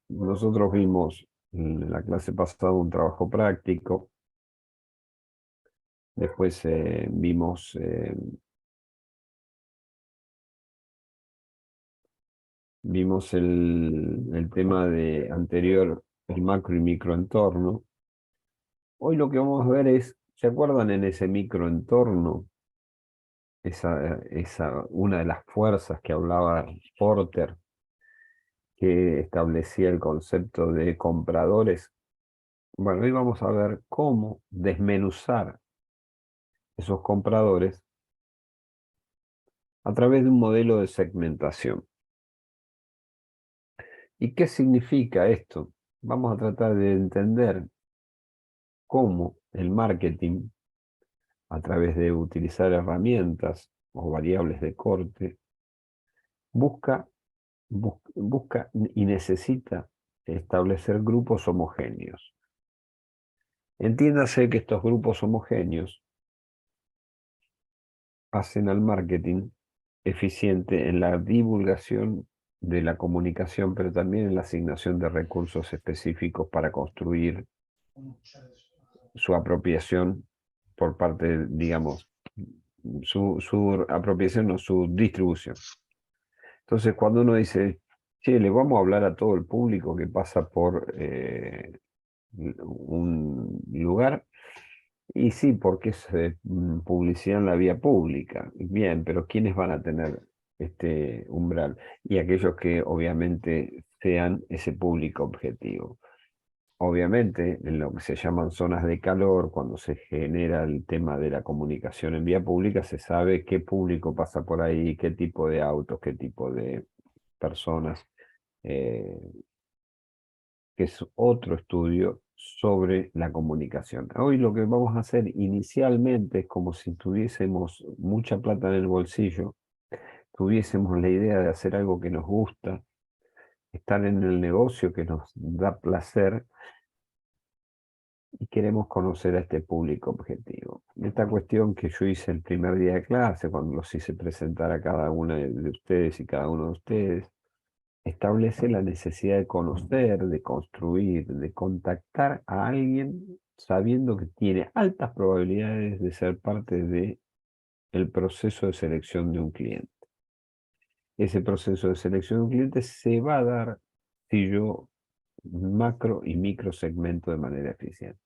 Nosotros vimos en la clase pasada un trabajo práctico, después vimos el tema de anterior, el macro y microentorno. Hoy lo que vamos a ver es, ¿se acuerdan en ese microentorno? Una de las fuerzas que hablaba Porter, que establecía el concepto de compradores. Bueno, hoy vamos a ver cómo desmenuzar esos compradores a través de un modelo de segmentación. ¿Y qué significa esto? Vamos a tratar de entender cómo el marketing, a través de utilizar herramientas o variables de corte, busca y necesita establecer grupos homogéneos. Entiéndase que estos grupos homogéneos hacen al marketing eficiente en la divulgación de la comunicación, pero también en la asignación de recursos específicos para construir su apropiación por parte, digamos, su apropiación o su distribución. Entonces, cuando uno dice, che, le vamos a hablar a todo el público que pasa por un lugar, y sí, porque es publicidad en la vía pública. Bien, pero ¿quiénes van a tener este umbral? Y aquellos que obviamente sean ese público objetivo. Obviamente, en lo que se llaman zonas de calor, cuando se genera el tema de la comunicación en vía pública, se sabe qué público pasa por ahí, qué tipo de autos, qué tipo de personas, eh, que es otro estudio sobre la comunicación. Hoy lo que vamos a hacer inicialmente es como si tuviésemos mucha plata en el bolsillo, tuviésemos la idea de hacer algo que nos gusta, estar en el negocio que nos da placer y queremos conocer a este público objetivo. Esta cuestión que yo hice el primer día de clase, cuando los hice presentar a cada una de ustedes y cada uno de ustedes, establece la necesidad de conocer, de construir, de contactar a alguien sabiendo que tiene altas probabilidades de ser parte de el proceso de selección de un cliente. Ese proceso de selección de un cliente se va a dar si yo macro y micro segmento de manera eficiente.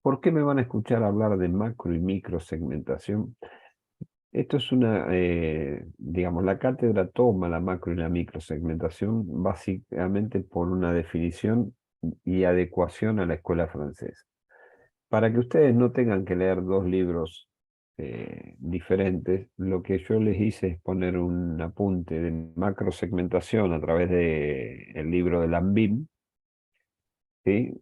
¿Por qué me van a escuchar hablar de macro y micro segmentación? Esto es digamos, la cátedra toma la macro y la microsegmentación básicamente por una definición y adecuación a la escuela francesa. Para que ustedes no tengan que leer dos libros diferentes, lo que yo les hice es poner un apunte de macrosegmentación a través del libro de Lambim, ¿sí?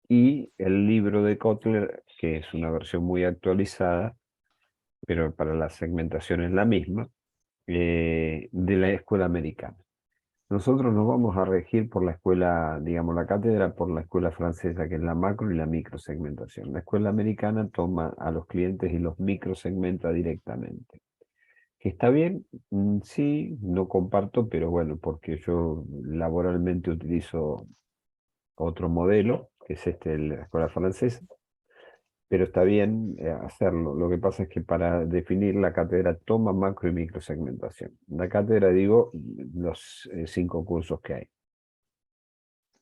Y el libro de Kotler, que es una versión muy actualizada, pero para la segmentación es la misma, de la escuela americana. Nosotros nos vamos a regir por la escuela, digamos, la cátedra por la escuela francesa, que es la macro y la microsegmentación. La escuela americana toma a los clientes y los microsegmenta directamente. ¿Que está bien? Sí, no comparto, pero bueno, porque yo laboralmente utilizo otro modelo, que es la escuela francesa, pero está bien hacerlo. Lo que pasa es que para definir la cátedra toma macro y microsegmentación. La cátedra, digo, los 5 cursos que hay.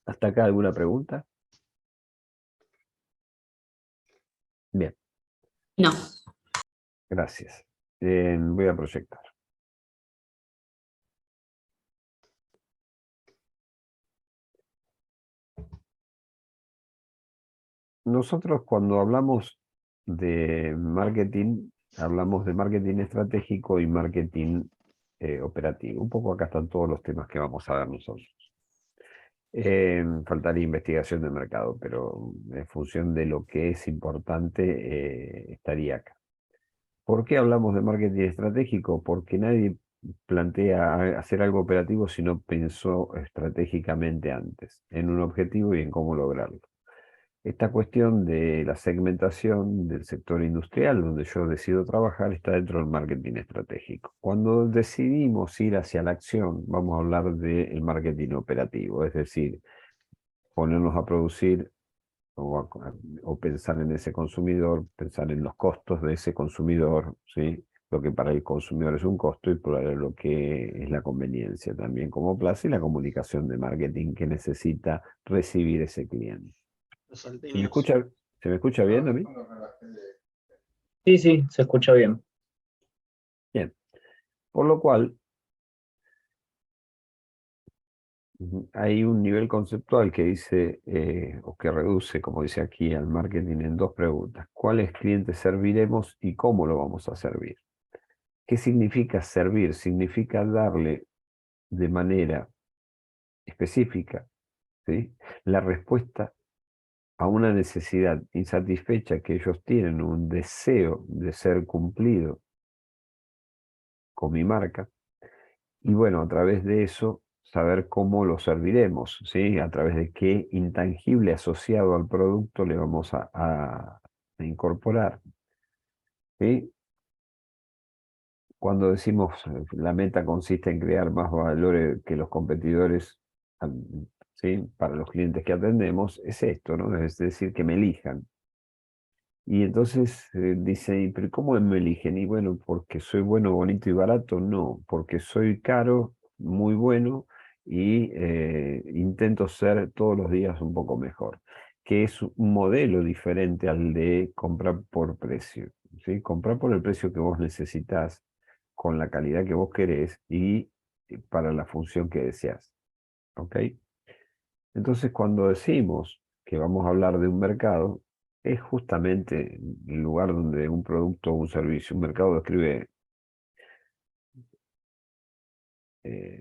¿Hasta acá alguna pregunta? Bien, No. gracias. Voy a proyectar. Nosotros cuando hablamos de marketing estratégico y marketing operativo. Un poco acá están todos los temas que vamos a ver nosotros. Faltaría investigación de mercado, pero en función de lo que es importante, estaría acá. ¿Por qué hablamos de marketing estratégico? Porque nadie plantea hacer algo operativo si no pensó estratégicamente antes, en un objetivo y en cómo lograrlo. esta cuestión de la segmentación del sector industrial, donde yo decido trabajar, está dentro del marketing estratégico. Cuando decidimos ir hacia la acción, vamos a hablar del marketing operativo, es decir, ponernos a producir o pensar en ese consumidor, pensar en los costos de ese consumidor, ¿sí? Lo que para el consumidor es un costo y para lo que es la conveniencia también como plaza y la comunicación de marketing que necesita recibir ese cliente. Los ¿Se me salteños. escucha, se me escucha bien a mí? Sí, sí, se escucha bien. Bien. Por lo cual, hay un nivel conceptual que dice, o que reduce, como dice aquí, al marketing en dos preguntas. ¿Cuáles clientes serviremos y cómo lo vamos a servir? ¿Qué significa servir? Significa darle de manera específica, ¿sí?, la respuesta a una necesidad insatisfecha que ellos tienen, un deseo de ser cumplido con mi marca. Y bueno, a través de eso, saber cómo lo serviremos, ¿sí? A través de qué intangible asociado al producto le vamos a incorporar, ¿sí? Cuando decimos la meta consiste en crear más valores que los competidores, ¿sí?, para los clientes que atendemos, es esto, ¿no? Es decir, que me elijan. Y entonces dice, "¿Y pero cómo me eligen?". Y bueno, porque soy bueno, bonito y barato, no, porque soy caro, muy bueno y intento ser todos los días un poco mejor, que es un modelo diferente al de comprar por precio, ¿sí? Comprar por el precio que vos necesitas, con la calidad que vos querés y para la función que deseas, ¿ok? Entonces, cuando decimos que vamos a hablar de un mercado, es justamente el lugar donde un producto o un servicio, un mercado describe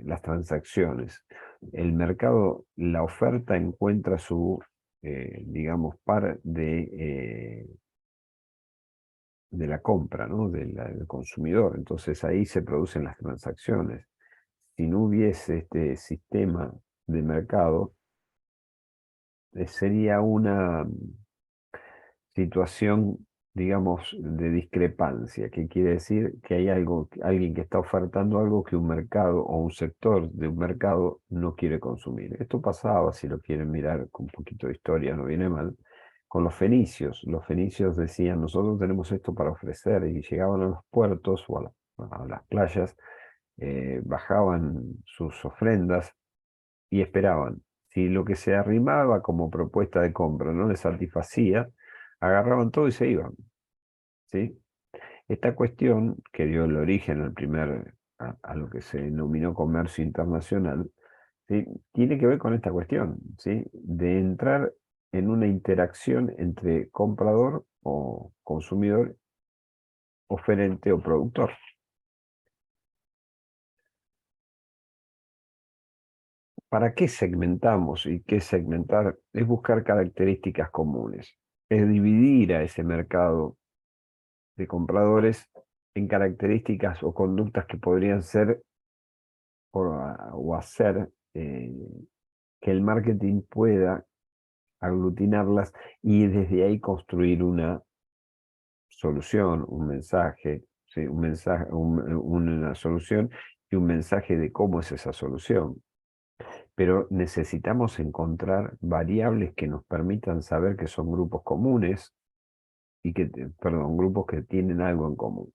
las transacciones. El mercado, la oferta encuentra su, digamos, par de la compra, ¿no? Del consumidor. Entonces ahí se producen las transacciones. Si no hubiese este sistema de mercado, sería una situación, digamos, de discrepancia, que quiere decir que hay algo, alguien que está ofertando algo que un mercado o un sector de un mercado no quiere consumir. Esto pasaba, si lo quieren mirar con un poquito de historia, no viene mal, con los fenicios. Los fenicios decían, nosotros tenemos esto para ofrecer, y llegaban a los puertos o a las playas, bajaban sus ofrendas y esperaban. Si lo que se arrimaba como propuesta de compra no les satisfacía, agarraban todo y se iban, ¿sí? Esta cuestión que dio el origen a lo que se denominó comercio internacional, ¿sí?, tiene que ver con esta cuestión, ¿sí?, de entrar en una interacción entre comprador o consumidor, oferente o productor. ¿Para qué segmentamos? ¿Y qué segmentar? Es buscar características comunes, es dividir a ese mercado de compradores en características o conductas que podrían ser o hacer que el marketing pueda aglutinarlas y desde ahí construir una solución, un mensaje, ¿sí? Un mensaje, una solución y un mensaje de cómo es esa solución. Pero necesitamos encontrar variables que nos permitan saber que son grupos comunes y perdón, grupos que tienen algo en común.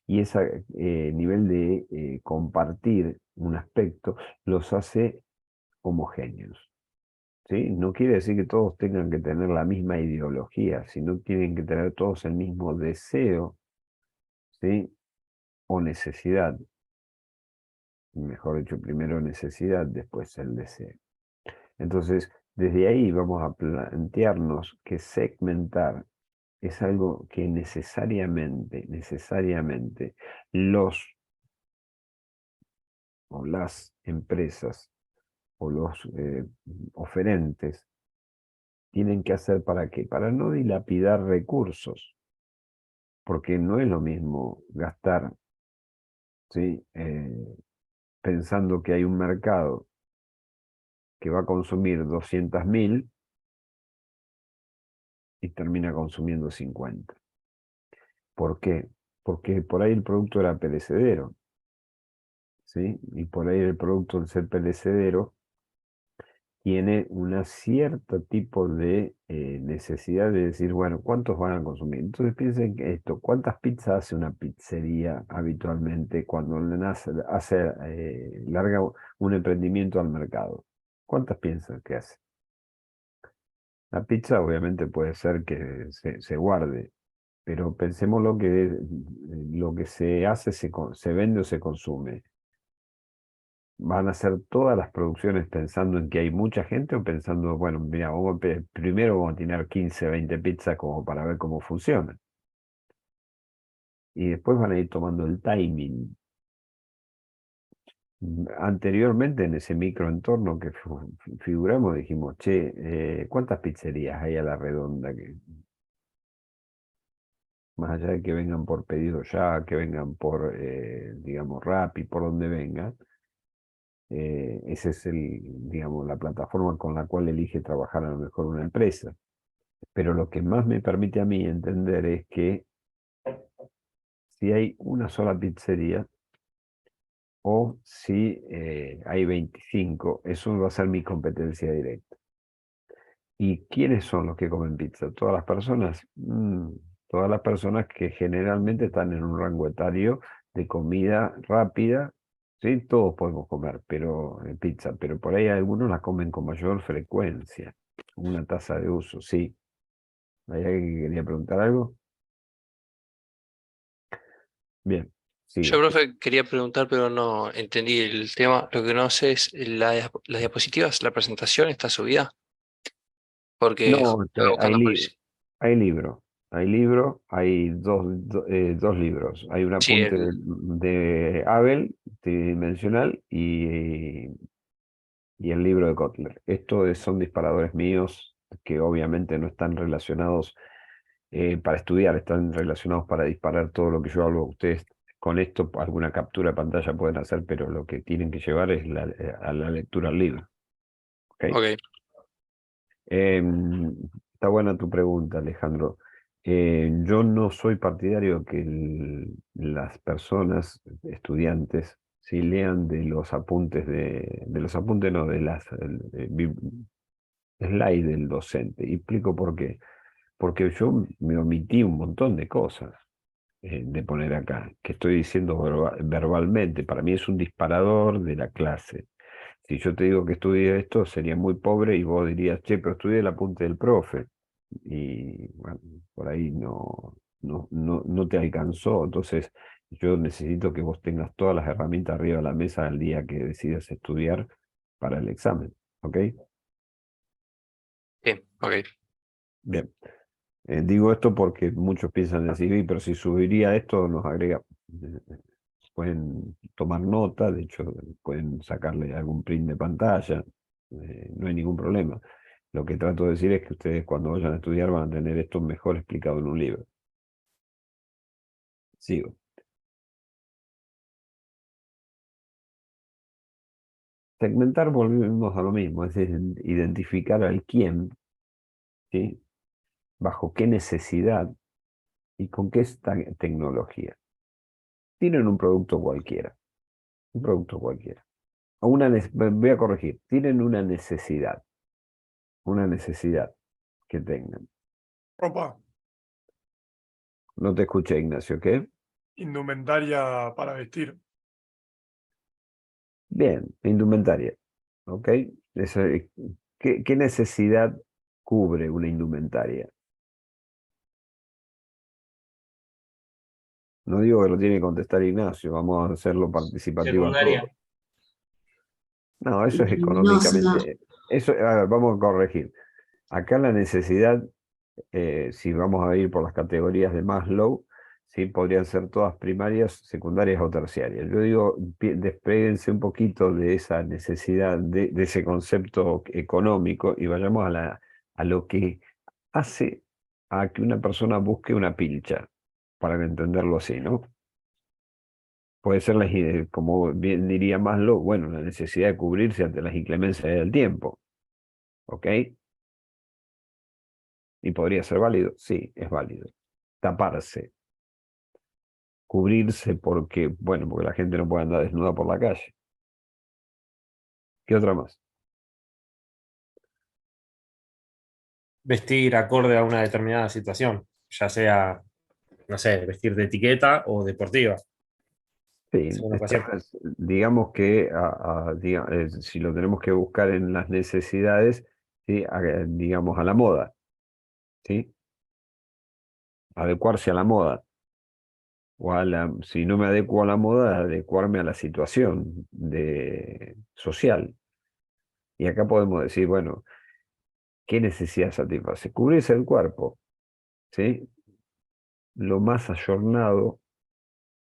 Y ese nivel de compartir un aspecto los hace homogéneos, ¿sí? No quiere decir que todos tengan que tener la misma ideología, sino tienen que tener todos el mismo deseo, ¿sí?, o necesidad. Mejor dicho, primero necesidad, después el deseo. Entonces, desde ahí vamos a plantearnos que segmentar es algo que necesariamente los o las empresas o los oferentes tienen que hacer. ¿Para qué? Para no dilapidar recursos, porque no es lo mismo gastar, ¿sí?, pensando que hay un mercado que va a consumir 200.000 y termina consumiendo 50. ¿Por qué? Porque por ahí el producto era perecedero, ¿sí? Y por ahí el producto, al ser perecedero, tiene una cierto tipo de necesidad de decir, bueno, ¿cuántos van a consumir? Entonces piensen que esto, ¿cuántas pizzas hace una pizzería habitualmente cuando larga un emprendimiento al mercado? ¿Cuántas piensan que hace? La pizza obviamente puede ser que se guarde, pero pensemos lo que se hace, se vende o se consume. ¿Van a hacer todas las producciones pensando en que hay mucha gente o pensando, bueno, mira, primero vamos a tener 15, 20 pizzas como para ver cómo funciona? Y después van a ir tomando el timing. Anteriormente en ese microentorno que figuramos dijimos, che, ¿cuántas pizzerías hay a la redonda? Más allá de que vengan por pedido ya, que vengan por, digamos, Rappi, por donde vengan. Ese es digamos, la plataforma con la cual elige trabajar a lo mejor una empresa. Pero lo que más me permite a mí entender es que si hay una sola pizzería o si hay 25, eso va a ser mi competencia directa. ¿Y quiénes son los que comen pizza? ¿Todas las personas? Todas las personas que generalmente están en un rango etario de comida rápida. Sí, todos podemos comer pero pizza, pero por ahí algunos la comen con mayor frecuencia. Una tasa de uso, sí. ¿Hay alguien que quería preguntar algo? Bien, Yo, sigo. profe, quería preguntar, pero no entendí el tema. Lo que no sé es las diapositivas, la presentación está subida, porque No, estaba buscando por eso. hay libro. Hay libro, hay dos libros. Hay un Sí, apunte de Abel, tridimensional, y el libro de Kotler. Son disparadores míos que obviamente no están relacionados para estudiar, están relacionados para disparar todo lo que yo hablo. Ustedes con esto alguna captura de pantalla pueden hacer, pero lo que tienen que llevar es a la lectura al libro. ¿Ok? ok. Está buena tu pregunta, Alejandro. Yo no soy partidario que las personas, estudiantes, si lean de los apuntes de los apuntes, no, de las slide del docente. Y explico por qué. Porque yo me omití un montón de cosas de poner acá, que estoy diciendo verbalmente. Para mí es un disparador de la clase. Si yo te digo que estudié esto, sería muy pobre y vos dirías, che, pero estudié el apunte del profe. Y bueno, por ahí no te alcanzó. Entonces, yo necesito que vos tengas todas las herramientas arriba de la mesa el día que decidas estudiar para el examen. ¿Ok? Bien, ok. Bien. Digo esto porque muchos piensan decir, "Sí, pero si subiría esto, nos agrega". Pueden tomar nota, de hecho, pueden sacarle algún print de pantalla, no hay ningún problema. Lo que trato de decir es que ustedes cuando vayan a estudiar van a tener esto mejor explicado en un libro. Sigo. Segmentar, volvemos a lo mismo, es decir, identificar al quién, ¿sí? Bajo qué necesidad y con qué tecnología. Tienen un producto cualquiera. Voy a corregir, tienen una necesidad que tengan. Ropa, No te escuché, Ignacio, ¿qué? indumentaria para vestir. Bien, indumentaria, ¿ok? Eso, ¿qué necesidad cubre una indumentaria? No digo que lo tiene que contestar Ignacio, vamos a hacerlo participativo a todos. Secundaria. No, eso es Luminosa. económicamente. Eso, a ver, vamos a corregir. Acá la necesidad, si vamos a ir por las categorías de Maslow, ¿sí? Podrían ser todas primarias, secundarias o terciarias. Yo digo, despéguense un poquito de esa necesidad, de ese concepto económico y vayamos a lo que hace a que una persona busque una pilcha, para entenderlo así, ¿no? Puede ser, como bien diría Maslow, bueno, la necesidad de cubrirse ante las inclemencias del tiempo, ¿ok? ¿Y podría ser válido? Sí, es válido. Taparse, cubrirse porque, bueno, porque la gente no puede andar desnuda por la calle. ¿Qué otra más? Vestir acorde a una determinada situación, ya sea, no sé, vestir de etiqueta o deportiva, Sí, según la ocasión. digamos que si lo tenemos que buscar en las necesidades, ¿sí? Digamos a la moda, ¿sí? Adecuarse a la moda. Si no me adecuo a la moda, adecuarme a la situación social. Y acá podemos decir, bueno, ¿qué necesidad satisface? Cubrirse el cuerpo, ¿sí? Lo más ayornado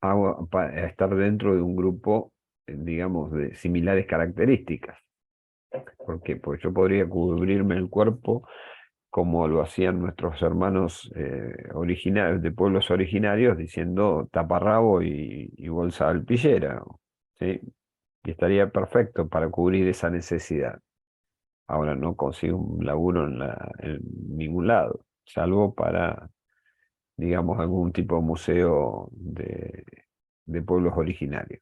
a estar dentro de un grupo, digamos, de similares características. ¿Por qué? Porque yo podría cubrirme el cuerpo como lo hacían nuestros hermanos originarios, de pueblos originarios, diciendo taparrabo y bolsa alpillera, ¿sí? Y estaría perfecto para cubrir esa necesidad. Ahora no consigo un laburo en ningún lado, salvo para, digamos, algún tipo de museo de pueblos originarios.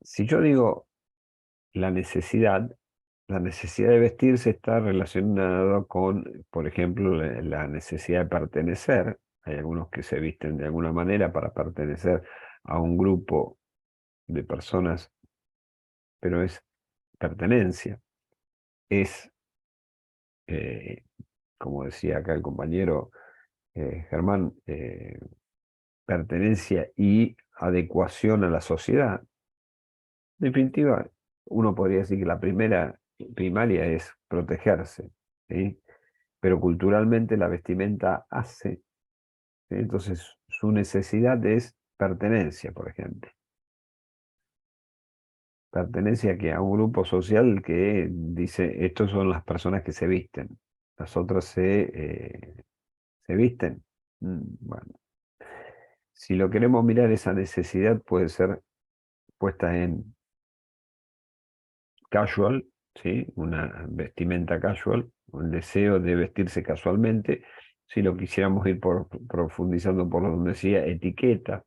Si yo digo la necesidad, la necesidad de vestirse está relacionada con, por ejemplo, la necesidad de pertenecer. Hay algunos que se visten de alguna manera para pertenecer a un grupo de personas, pero es pertenencia. Es, eh, como decía acá el compañero Germán, pertenencia y adecuación a la sociedad. En definitiva, uno podría decir que la primera primaria es protegerse, ¿sí? Pero culturalmente la vestimenta hace, ¿sí? Entonces su necesidad es pertenencia, por ejemplo. Pertenencia a un grupo social que dice, estos son las personas que se visten, las otras se visten. Bueno, si lo queremos mirar, esa necesidad puede ser puesta en casual, ¿sí? Una vestimenta casual, un deseo de vestirse casualmente. Si lo quisiéramos ir profundizando por donde decía etiqueta,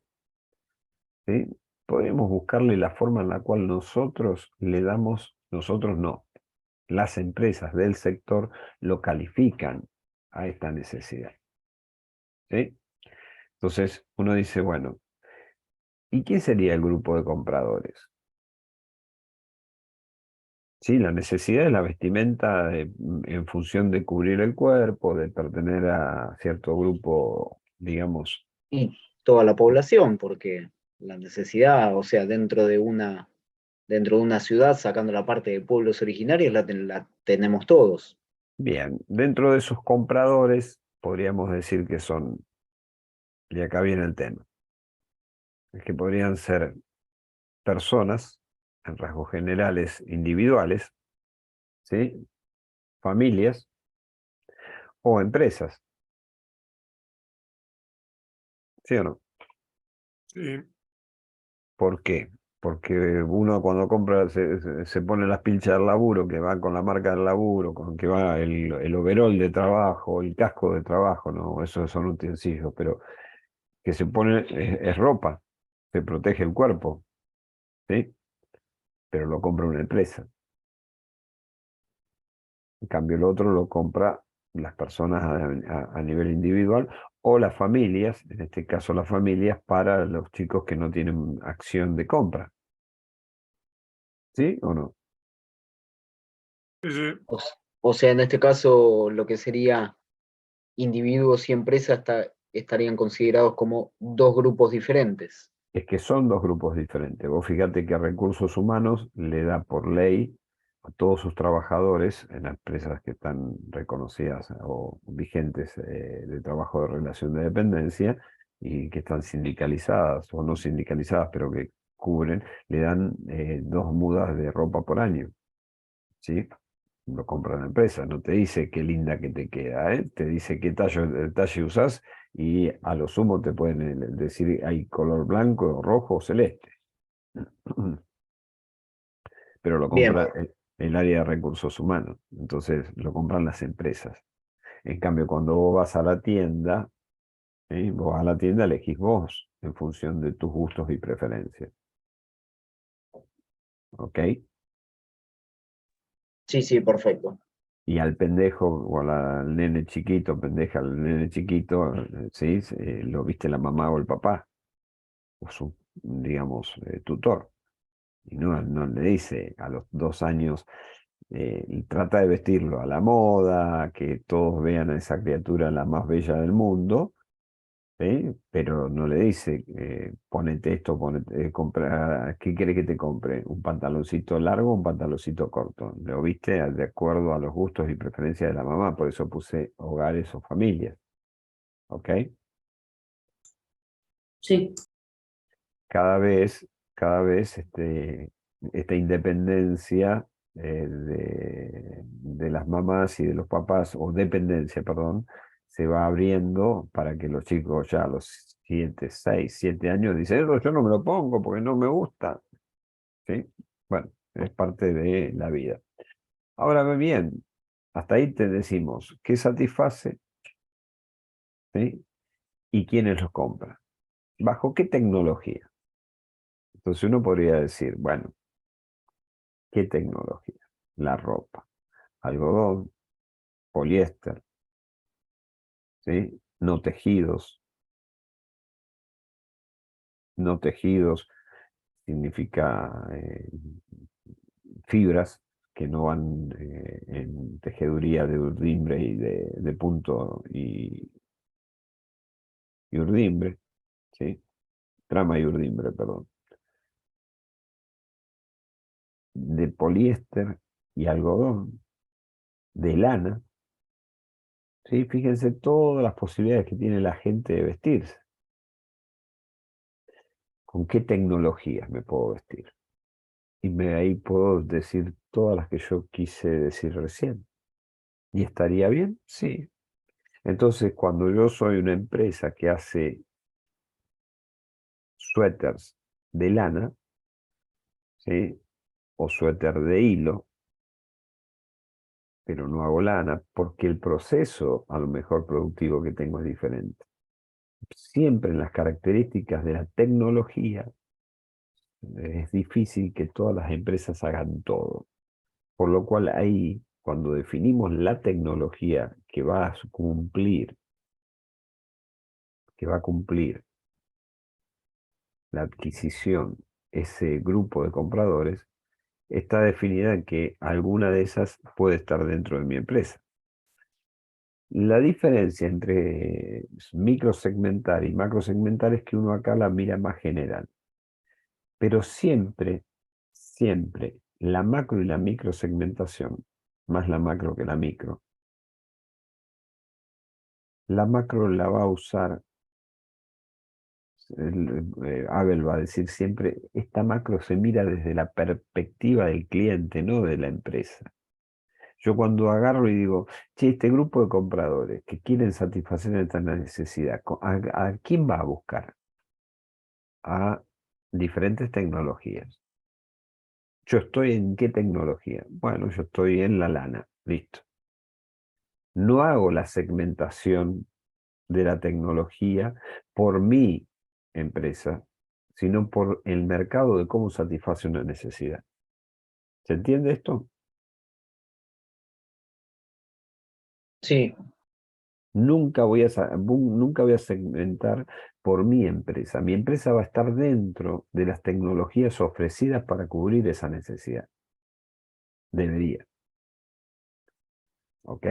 ¿sí? Podemos buscarle la forma en la cual nosotros le damos, nosotros no, las empresas del sector lo califican a esta necesidad, ¿sí? Entonces uno dice, bueno, ¿y quién sería el grupo de compradores? Sí, la necesidad es la vestimenta en función de cubrir el cuerpo, de pertenecer a cierto grupo, digamos. Y toda la población, porque la necesidad, o sea, dentro de una ciudad, sacando la parte de pueblos originarios, la tenemos todos. Bien, dentro de esos compradores podríamos decir que son, y acá viene el tema, es que podrían ser personas, en rasgos generales, individuales, ¿sí? Familias o empresas, ¿sí o no? Sí, ¿Por qué? Porque uno cuando compra se pone las pilchas del laburo, que va con la marca del laburo, con que va el overol de trabajo, el casco de trabajo, no, esos son utensilios, pero que se pone es ropa, se protege el cuerpo, ¿sí? Pero lo compra una empresa. En cambio, el otro lo compra las personas a nivel individual o las familias, en este caso las familias para los chicos que no tienen acción de compra. ¿Sí o no? sí, sí. O sea, en este caso, lo que sería individuos y empresas estarían considerados como dos grupos diferentes. Es que son dos grupos diferentes. Vos fíjate que Recursos Humanos le da por ley a todos sus trabajadores en las empresas que están reconocidas o vigentes de trabajo de relación de dependencia y que están sindicalizadas o no sindicalizadas, pero que cubren, le dan 2 mudas de ropa por año, ¿sí? Lo compra la empresa, no te dice qué linda que te queda, ¿eh? Te dice qué talle usás y a lo sumo te pueden decir hay color blanco, rojo o celeste. Pero lo Bien, compra el área de recursos humanos. Entonces lo compran las empresas. En cambio, cuando vos vas a la tienda, vos a la tienda elegís vos en función de tus gustos y preferencias. ¿Ok? Sí, sí, perfecto. Y al pendejo o al nene chiquito, pendeja, al nene chiquito, ¿sí? Lo viste la mamá o el papá, o su, digamos, tutor. Y no le dice a los 2 años, y trata de vestirlo a la moda, que todos vean a esa criatura la más bella del mundo, ¿sí? Pero no le dice, ponete esto, compra, ¿qué quiere que te compre? ¿Un pantaloncito largo o un pantaloncito corto? Lo viste de acuerdo a los gustos y preferencias de la mamá, por eso puse hogares o familias. ¿Ok? Sí, Cada vez esta independencia de las mamás y de los papás, o dependencia, perdón, se va abriendo para que los chicos ya a los 7, 6, 7 años dicen, "Eso yo no me lo pongo porque no me gusta". ¿Sí? Bueno, es parte de la vida. Ahora bien, hasta ahí te decimos qué satisface, ¿sí? Y quiénes los compran. ¿Bajo qué tecnología? Entonces uno podría decir, bueno, ¿qué tecnología? La ropa, algodón, poliéster, ¿sí? No tejidos. No tejidos significa fibras que no van en tejeduría de urdimbre y de punto y urdimbre, ¿sí? Trama y urdimbre, perdón. De poliéster y algodón, de lana, ¿sí? Fíjense todas las posibilidades que tiene la gente de vestirse. ¿Con qué tecnologías me puedo vestir? Y ahí puedo decir todas las que yo quise decir recién. ¿Y estaría bien? Sí. Entonces, cuando yo soy una empresa que hace suéteres de lana, ¿sí? O suéter de hilo, pero no hago lana, porque el proceso, a lo mejor productivo que tengo es diferente. Siempre en las características de la tecnología, es difícil que todas las empresas hagan todo. Por lo cual ahí, cuando definimos la tecnología que va a cumplir la adquisición, ese grupo de compradores, está definida en que alguna de esas puede estar dentro de mi empresa. La diferencia entre microsegmentar y macrosegmentar es que uno acá la mira más general. Pero siempre, siempre, la macro y la microsegmentación, más la macro que la micro, la macro la va a usar, Abel va a decir siempre, esta macro se mira desde la perspectiva del cliente, no de la empresa. Yo cuando agarro y digo, che, este grupo de compradores que quieren satisfacer esta necesidad, ¿a quién va a buscar? A diferentes tecnologías. ¿Yo estoy en qué tecnología? Bueno, yo estoy en la lana, listo. No hago la segmentación de la tecnología por mi empresa, sino por el mercado de cómo satisface una necesidad. ¿Se entiende esto? Sí, Nunca voy a segmentar por mi empresa. Mi empresa va a estar dentro de las tecnologías ofrecidas para cubrir esa necesidad. Debería. ¿Ok?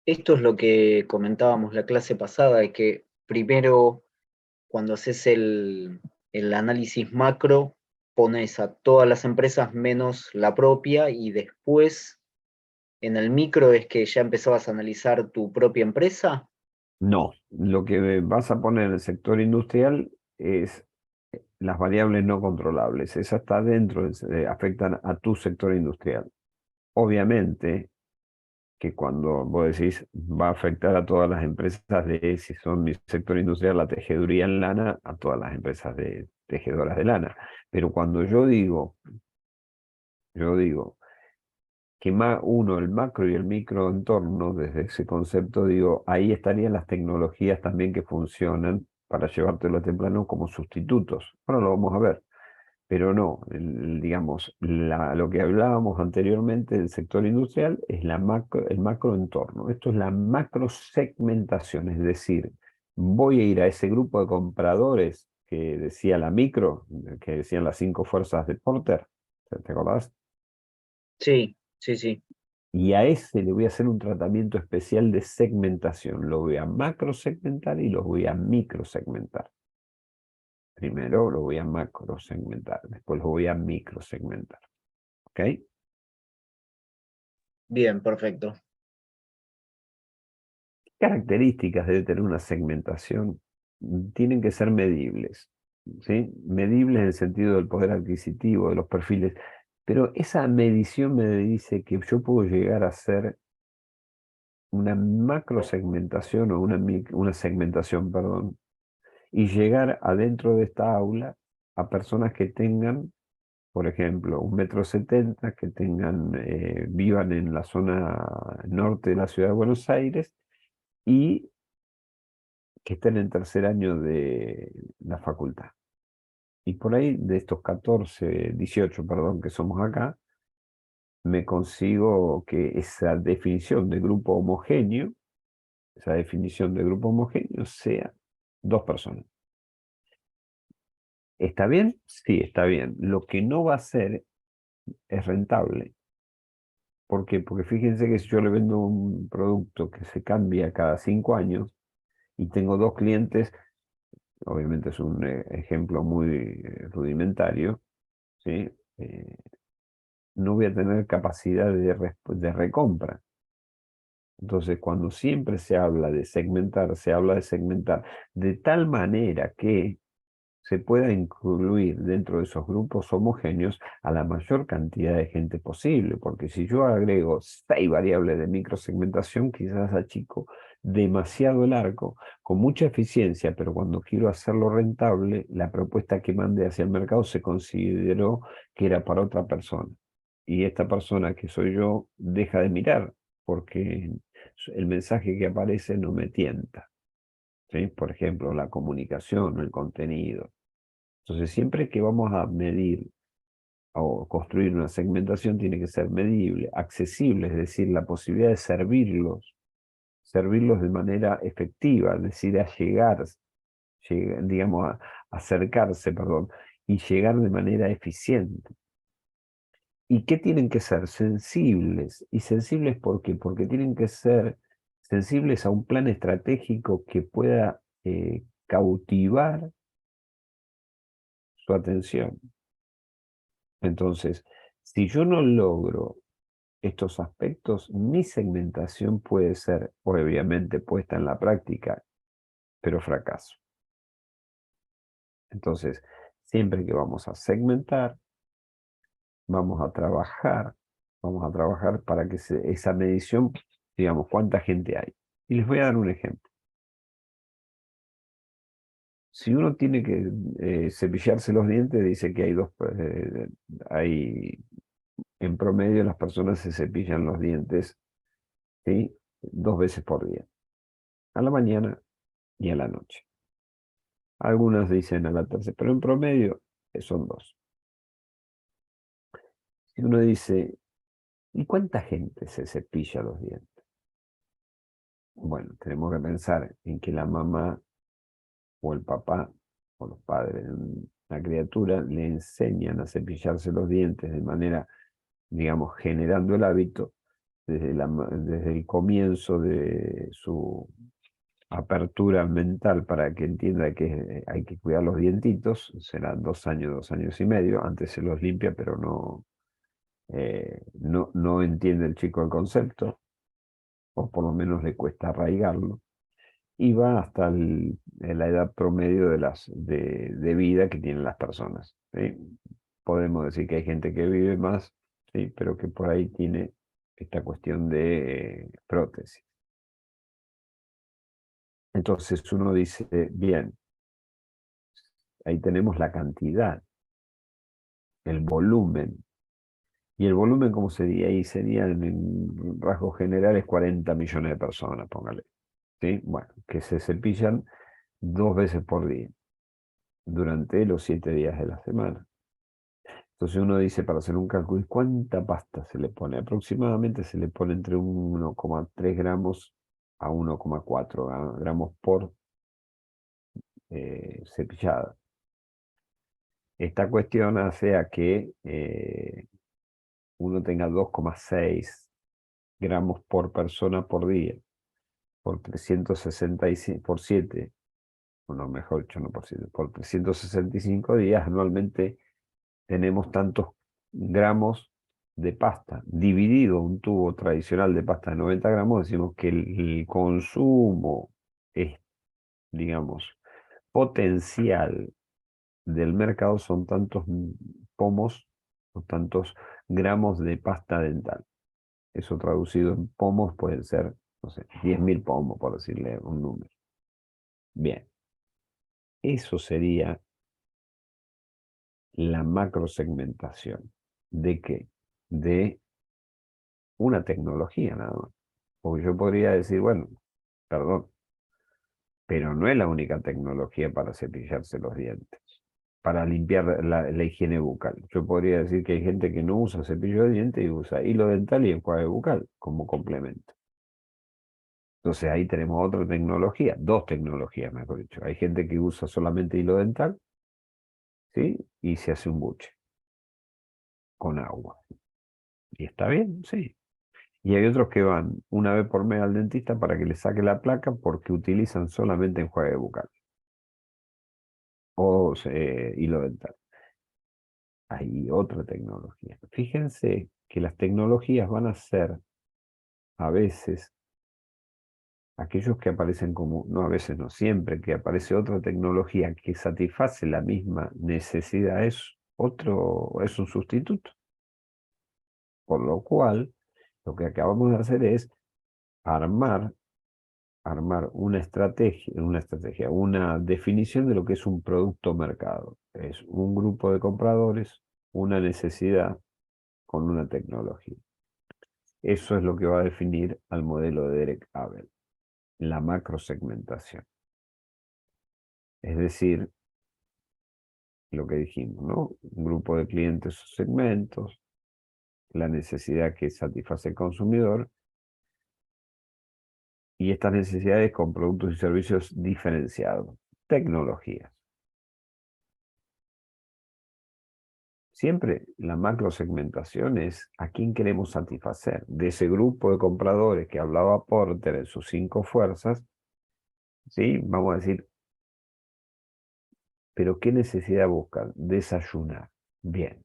esto es lo que comentábamos la clase pasada, de que primero cuando haces el análisis macro, pones a todas las empresas menos la propia y después en el micro es que ya empezabas a analizar tu propia empresa. No. Lo que vas a poner en el sector industrial es las variables no controlables. Esas está dentro, afectan a tu sector industrial. Obviamente que cuando vos decís va a afectar a todas las empresas si son mi sector industrial, la tejeduría en lana, a todas las empresas de tejedoras de lana. Pero cuando yo digo Yo digo que uno, el macro y el microentorno, desde ese concepto, digo, ahí estarían las tecnologías también que funcionan para llevártelo temprano como sustitutos. Ahora lo vamos a ver. Pero no, digamos, lo que hablábamos anteriormente del sector industrial es el macroentorno. Esto es la macrosegmentación, es decir, voy a ir a ese grupo de compradores que decía la micro, que decían las 5 fuerzas de Porter, ¿te acordás? Sí, sí, sí. Y a ese le voy a hacer un tratamiento especial de segmentación. Lo voy a macrosegmentar y lo voy a microsegmentar. Primero lo voy a macrosegmentar, después lo voy a microsegmentar. ¿Ok? Bien, perfecto. ¿Qué características debe tener una segmentación? Tienen que ser medibles, ¿sí? Medibles en el sentido del poder adquisitivo, de los perfiles, pero esa medición me dice que yo puedo llegar a hacer una macrosegmentación o una segmentación, perdón, y llegar adentro de esta aula a personas que tengan, por ejemplo, 1,70 m, que vivan en la zona norte de la ciudad de Buenos Aires y que estén en tercer año de la facultad. Y por ahí, de estos 14, 18, perdón, que somos acá, me consigo que esa definición de grupo homogéneo, sea 2 personas. ¿Está bien? Sí, está bien. Lo que no va a ser es rentable. ¿Por qué? Porque fíjense que si yo le vendo un producto que se cambia cada 5 años y tengo 2 clientes, obviamente es un ejemplo muy rudimentario, ¿sí? No voy a tener capacidad de recompra. Entonces, cuando siempre se habla de segmentar, se habla de segmentar de tal manera que se pueda incluir dentro de esos grupos homogéneos a la mayor cantidad de gente posible, porque si yo agrego 6 variables de microsegmentación, quizás achico demasiado el arco, con mucha eficiencia, pero cuando quiero hacerlo rentable, la propuesta que mande hacia el mercado se consideró que era para otra persona. Y esta persona que soy yo deja de mirar, porque el mensaje que aparece no me tienta. ¿Sí? Por ejemplo, la comunicación o el contenido. Entonces, siempre que vamos a medir o construir una segmentación, tiene que ser medible, accesible, es decir, la posibilidad de servirlos de manera efectiva, es decir, digamos, acercarse, perdón, y llegar de manera eficiente. ¿Y qué tienen que ser? Sensibles. ¿Y sensibles por qué? Porque tienen que ser sensibles a un plan estratégico que pueda cautivar su atención. Entonces, si yo no logro estos aspectos, mi segmentación puede ser, obviamente, puesta en la práctica, pero fracaso. Entonces, siempre que vamos a segmentar, vamos a trabajar para que esa medición, digamos, cuánta gente hay. Y les voy a dar un ejemplo. Si uno tiene que cepillarse los dientes, dice que hay en promedio las personas se cepillan los dientes, ¿sí? 2 veces por día, a la mañana y a la noche. Algunas dicen a la tercera, pero en promedio son 2. Si uno dice, ¿y cuánta gente se cepilla los dientes? Bueno, tenemos que pensar en que la mamá o el papá o los padres de una criatura le enseñan a cepillarse los dientes de manera, digamos, generando el hábito desde el comienzo de su apertura mental para que entienda que hay que cuidar los dientitos, serán 2 años, 2 años y medio, antes se los limpia, pero no entiende el chico el concepto, o por lo menos le cuesta arraigarlo, y va hasta la edad promedio de vida que tienen las personas, ¿sí? Podemos decir que hay gente que vive más, ¿sí? Pero que por ahí tiene esta cuestión de prótesis. Entonces uno dice, bien, ahí tenemos la cantidad, el volumen, Y el volumen, ¿cómo sería? Ahí serían en rasgos generales 40 millones de personas, póngale. ¿Sí? Bueno, que se cepillan 2 veces por día, durante los 7 días de la semana. Entonces uno dice, para hacer un cálculo, ¿y cuánta pasta se le pone? Aproximadamente se le pone entre 1,3 gramos a 1,4 gramos por cepillada. Esta cuestión hace a que uno tenga 2,6 gramos por persona por día, por 365, por 7, o no, mejor dicho, no por 7, por 365 días anualmente tenemos tantos gramos de pasta. Dividido un tubo tradicional de pasta de 90 gramos, decimos que el consumo es, digamos, potencial del mercado son tantos pomos o tantos gramos de pasta dental. Eso traducido en pomos pueden ser, no sé, 10.000 pomos, por decirle un número. Bien, eso sería la macrosegmentación. ¿De qué? De una tecnología nada más. Porque yo podría decir, bueno, perdón, pero no es la única tecnología para cepillarse los dientes, para limpiar la higiene bucal. Yo podría decir que hay gente que no usa cepillo de dientes y usa hilo dental y enjuague bucal como complemento. Entonces ahí tenemos otra tecnología, dos tecnologías, mejor dicho. Hay gente que usa solamente hilo dental, ¿sí? Y se hace un buche con agua. Y está bien, sí. Y hay otros que van una vez por mes al dentista para que le saque la placa porque utilizan solamente enjuague bucal o hilo dental. Hay otra tecnología. Fíjense que las tecnologías van a ser a veces aquellos que aparecen como, no a veces, no siempre, que aparece otra tecnología que satisface la misma necesidad, es un sustituto. Por lo cual, lo que acabamos de hacer es armar una definición de lo que es un producto mercado. Es un grupo de compradores, una necesidad con una tecnología. Eso es lo que va a definir al modelo de Derek Abel, la macrosegmentación. Es decir, lo que dijimos, ¿no? Un grupo de clientes o segmentos, la necesidad que satisface el consumidor y estas necesidades con productos y servicios diferenciados. Tecnologías. Siempre la macrosegmentación es a quién queremos satisfacer. De ese grupo de compradores que hablaba Porter en sus 5 fuerzas, ¿sí? Vamos a decir, pero ¿qué necesidad buscan? Desayunar. Bien.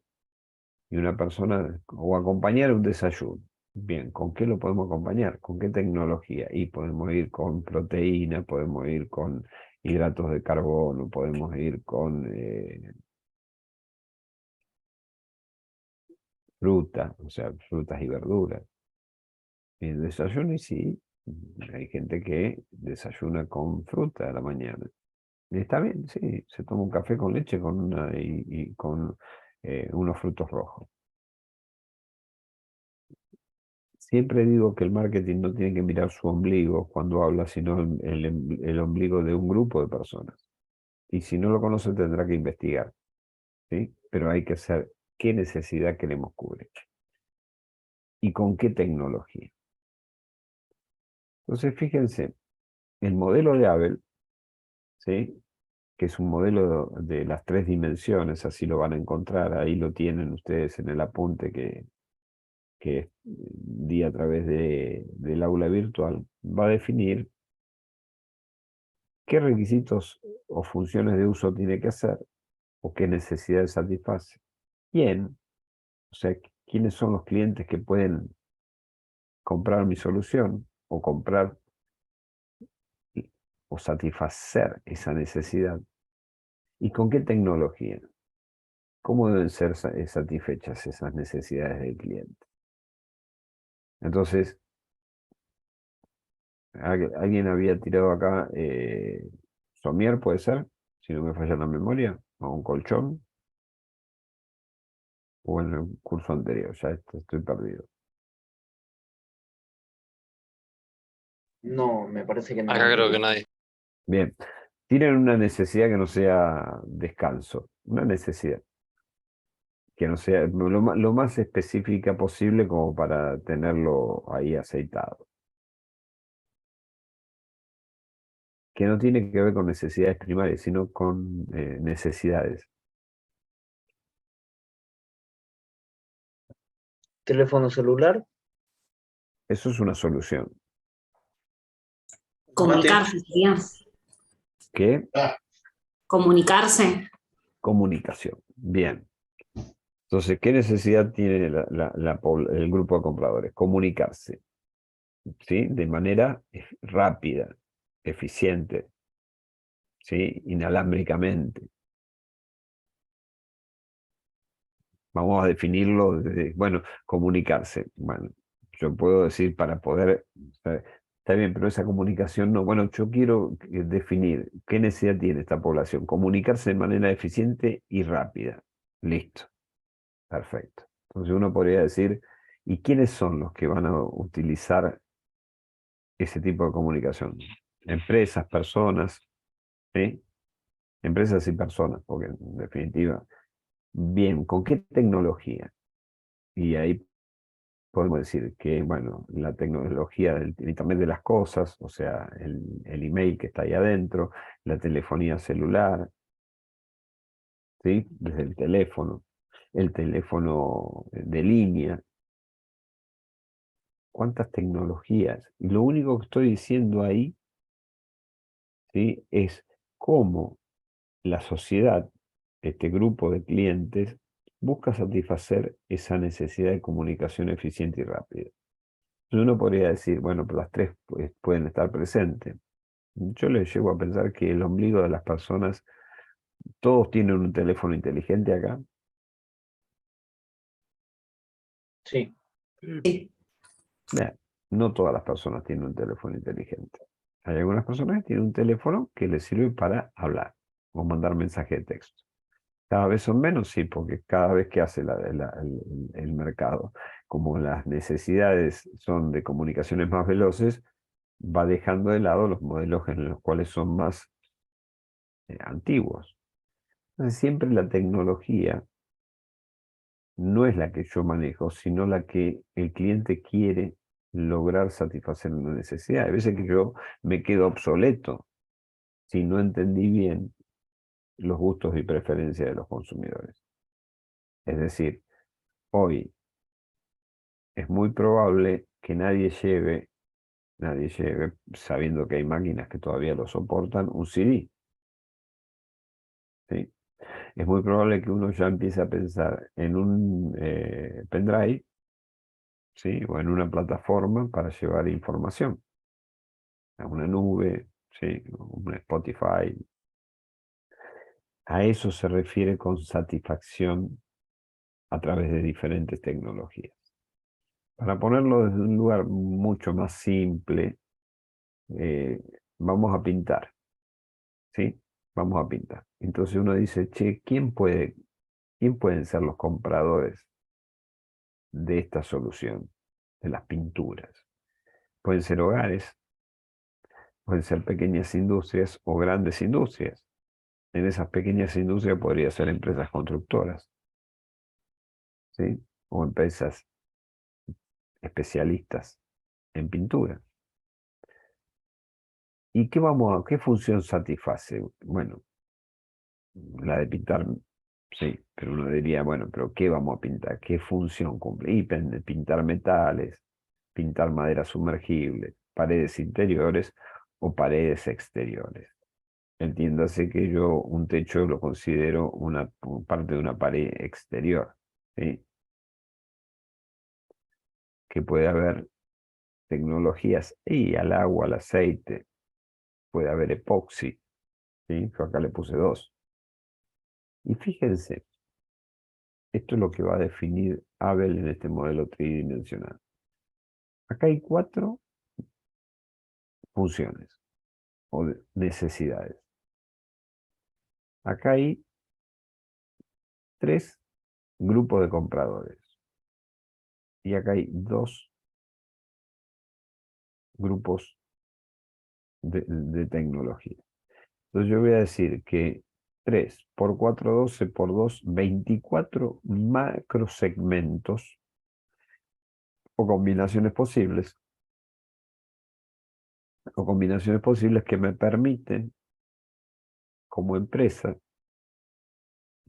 Y una persona, o acompañar un desayuno. Bien, ¿con qué lo podemos acompañar? ¿Con qué tecnología? Y podemos ir con proteína, podemos ir con hidratos de carbono, podemos ir con fruta, o sea, frutas y verduras. El desayuno, y sí, hay gente que desayuna con fruta a la mañana. Y está bien, sí, se toma un café con leche y con unos frutos rojos. Siempre digo que el marketing no tiene que mirar su ombligo cuando habla, sino el ombligo de un grupo de personas. Y si no lo conoce, tendrá que investigar, ¿sí? Pero hay que saber qué necesidad queremos cubrir y con qué tecnología. Entonces, fíjense, el modelo de Abel, ¿sí? Que es un modelo de las 3 dimensiones, así lo van a encontrar, ahí lo tienen ustedes en el apunte que di a través del aula virtual, va a definir qué requisitos o funciones de uso tiene que hacer o qué necesidades satisface. ¿Quién? O sea, ¿quiénes son los clientes que pueden comprar mi solución o comprar o satisfacer esa necesidad? ¿Y con qué tecnología? ¿Cómo deben ser satisfechas esas necesidades del cliente? Entonces, alguien había tirado acá somier, puede ser, si no me falla la memoria, o un colchón, o en el curso anterior, ya estoy perdido. No, me parece que no. Acá creo que nadie. Bien, tienen una necesidad que no sea descanso, una necesidad que no sea lo más específica posible como para tenerlo ahí aceitado. Que no tiene que ver con necesidades primarias, sino con necesidades. Teléfono celular, Eso es una solución. Comunicarse, sería. ¿Qué? Comunicarse. Comunicación. Bien. Entonces, ¿qué necesidad tiene el grupo de compradores? Comunicarse, ¿sí? De manera rápida, eficiente, ¿sí? Inalámbricamente. Vamos a definirlo bueno, comunicarse. Bueno, yo puedo decir para poder, está bien, pero esa comunicación no. Bueno, yo quiero definir qué necesidad tiene esta población. Comunicarse de manera eficiente y rápida. Listo. Perfecto. Entonces uno podría decir, ¿y quiénes son los que van a utilizar ese tipo de comunicación? Empresas, personas, ¿sí? Empresas y personas, porque en definitiva, bien, ¿con qué tecnología? Y ahí podemos decir que, bueno, la tecnología del Internet de las cosas, o sea, el email que está ahí adentro, la telefonía celular, ¿sí? Desde el teléfono de línea, cuántas tecnologías. Y lo único que estoy diciendo ahí, ¿sí? Es cómo la sociedad, este grupo de clientes, busca satisfacer esa necesidad de comunicación eficiente y rápida. Uno podría decir, bueno, pues las tres pues, pueden estar presentes. Yo les llego a pensar que el ombligo de las personas, todos tienen un teléfono inteligente acá. sí. Sí. No todas las personas tienen un teléfono inteligente. Hay algunas personas que tienen un teléfono que les sirve para hablar o mandar mensaje de texto. Cada vez son menos, sí, porque cada vez que hace el mercado, como las necesidades son de comunicaciones más veloces, va dejando de lado los modelos en los cuales son más antiguos. Entonces siempre la tecnología no es la que yo manejo, sino la que el cliente quiere lograr satisfacer una necesidad. Hay veces que yo me quedo obsoleto si no entendí bien los gustos y preferencias de los consumidores. Es decir, hoy es muy probable que nadie lleve, sabiendo que hay máquinas que todavía lo soportan, un CD. ¿Sí? Es muy probable que uno ya empiece a pensar en un pendrive, ¿sí? O en una plataforma para llevar información a una nube, ¿sí? Un Spotify. A eso se refiere con satisfacción a través de diferentes tecnologías. Para ponerlo desde un lugar mucho más simple, vamos a pintar, ¿sí? Vamos a pintar. Entonces uno dice, che, ¿quién pueden ser los compradores de esta solución, de las pinturas? Pueden ser hogares, pueden ser pequeñas industrias o grandes industrias. En esas pequeñas industrias podría ser empresas constructoras, ¿sí? O empresas especialistas en pintura. ¿Y qué función satisface? Bueno, la de pintar, sí, pero uno diría, bueno, pero ¿qué vamos a pintar? ¿Qué función cumple? Y pintar metales, pintar madera sumergible, paredes interiores o paredes exteriores. Entiéndase que yo un techo lo considero una parte de una pared exterior, ¿sí? Que puede haber tecnologías y al agua, al aceite, puede haber epoxi, ¿sí? Yo acá le puse dos. Y fíjense, esto es lo que va a definir Abel en este modelo tridimensional. Acá hay 4 funciones o necesidades. Acá hay 3 grupo de compradores. Y acá hay dos grupos de tecnología. Entonces yo voy a decir que 3 por 4, 12 por 2, 24 macrosegmentos o combinaciones posibles que me permiten, como empresa,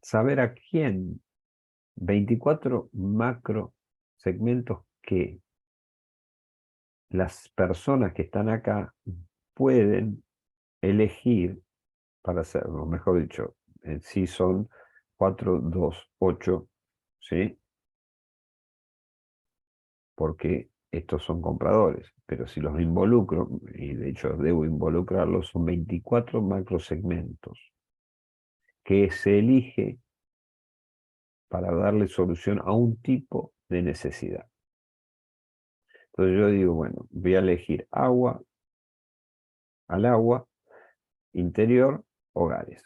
saber a quién 24 macrosegmentos que las personas que están acá pueden elegir para hacerlo. Mejor dicho, en sí son 4, 2, 8, ¿sí? Porque estos son compradores, pero si los involucro, y de hecho debo involucrarlos, son 24 macrosegmentos que se elige para darle solución a un tipo de necesidad. Entonces yo digo, bueno, voy a elegir agua, al agua, interior, hogares.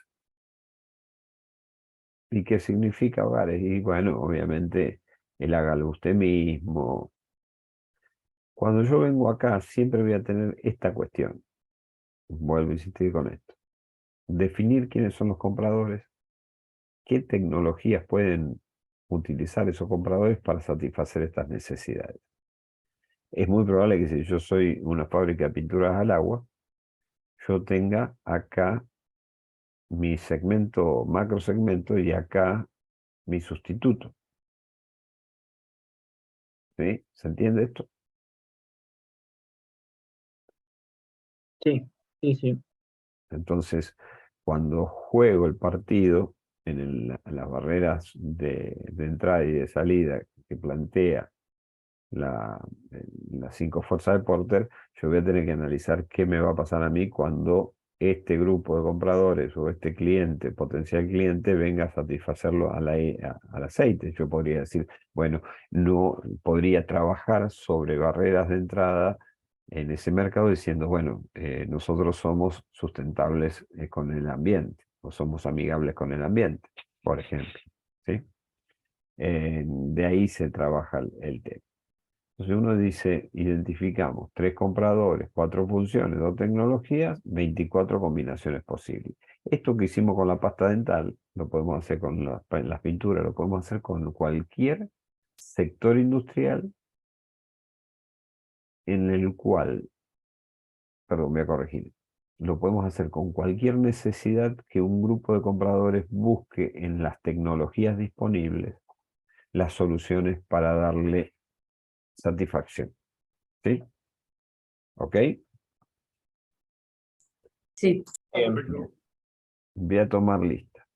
¿Y qué significa hogares? Y bueno, obviamente el hágalo usted mismo. Cuando yo vengo acá siempre voy a tener esta cuestión. Vuelvo a insistir con esto. Definir quiénes son los compradores, qué tecnologías pueden utilizar esos compradores para satisfacer estas necesidades. Es muy probable que si yo soy una fábrica de pinturas al agua, yo tenga acá mi segmento, macro segmento, y acá mi sustituto. ¿Sí? ¿Se entiende esto? Sí, sí, sí. Entonces, cuando juego el partido en las barreras de entrada y de salida que plantea las 5 fuerzas de Porter, yo voy a tener que analizar qué me va a pasar a mí cuando este grupo de compradores o este cliente, potencial cliente, venga a satisfacerlo al aceite. Yo podría decir, bueno, no podría trabajar sobre barreras de entrada en ese mercado diciendo, bueno, nosotros somos sustentables con el ambiente o somos amigables con el ambiente, por ejemplo. ¿Sí? De ahí se trabaja el tema. Entonces uno dice, identificamos 3 compradores, 4 funciones, 2 tecnologías, 24 combinaciones posibles. Esto que hicimos con la pasta dental, lo podemos hacer con las pinturas, lo podemos hacer con cualquier sector industrial en el cual, perdón, voy a corregir, lo podemos hacer con cualquier necesidad que un grupo de compradores busque en las tecnologías disponibles las soluciones para darle satisfacción. ¿Sí? ¿Ok? Sí. Perfecto. Voy a tomar lista,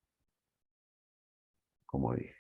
como dije.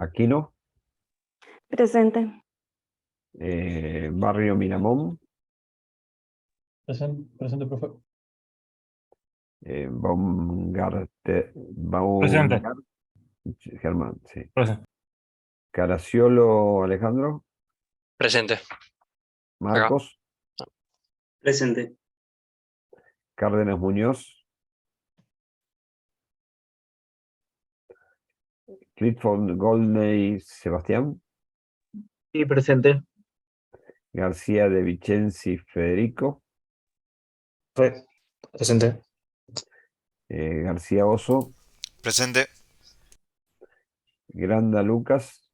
Aquino, Presente. Barrio Miramón, Presente, profe. Presente. Germán, sí. Presente. Caraciolo Alejandro, Presente. Acá. Marcos, Presente. Cárdenas Muñoz, Clifford Goldney Sebastián, Sí, presente. García de Vicenzi Federico, Presente. García Oso, Presente. Granda Lucas,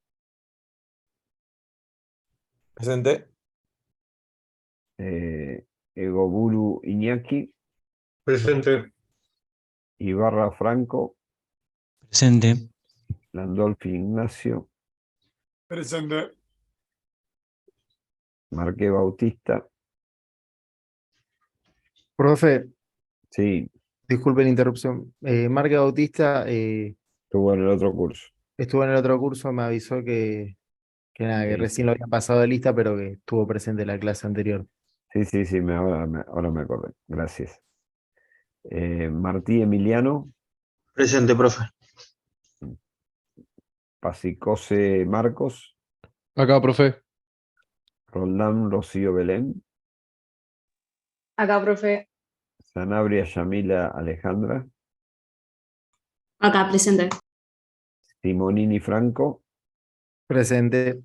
Presente. Egoburu Iñaki, Presente. Ibarra Franco, Presente. Landolfi Ignacio, Presente. Marqué Bautista, Profe, Sí, disculpe la interrupción. Marca Bautista estuvo en el otro curso. estuvo en el otro curso, me avisó que nada, que Sí, recién lo habían pasado de lista, pero que estuvo presente en la clase anterior. sí, ahora me acordé. Gracias. Martí Emiliano, Presente, profe. Pasicose Marcos, Acá, profe. Roldán Rocío Belén, Acá, profe. Sanabria Yamila Alejandra, Acá, presente. Simonini Franco, Presente.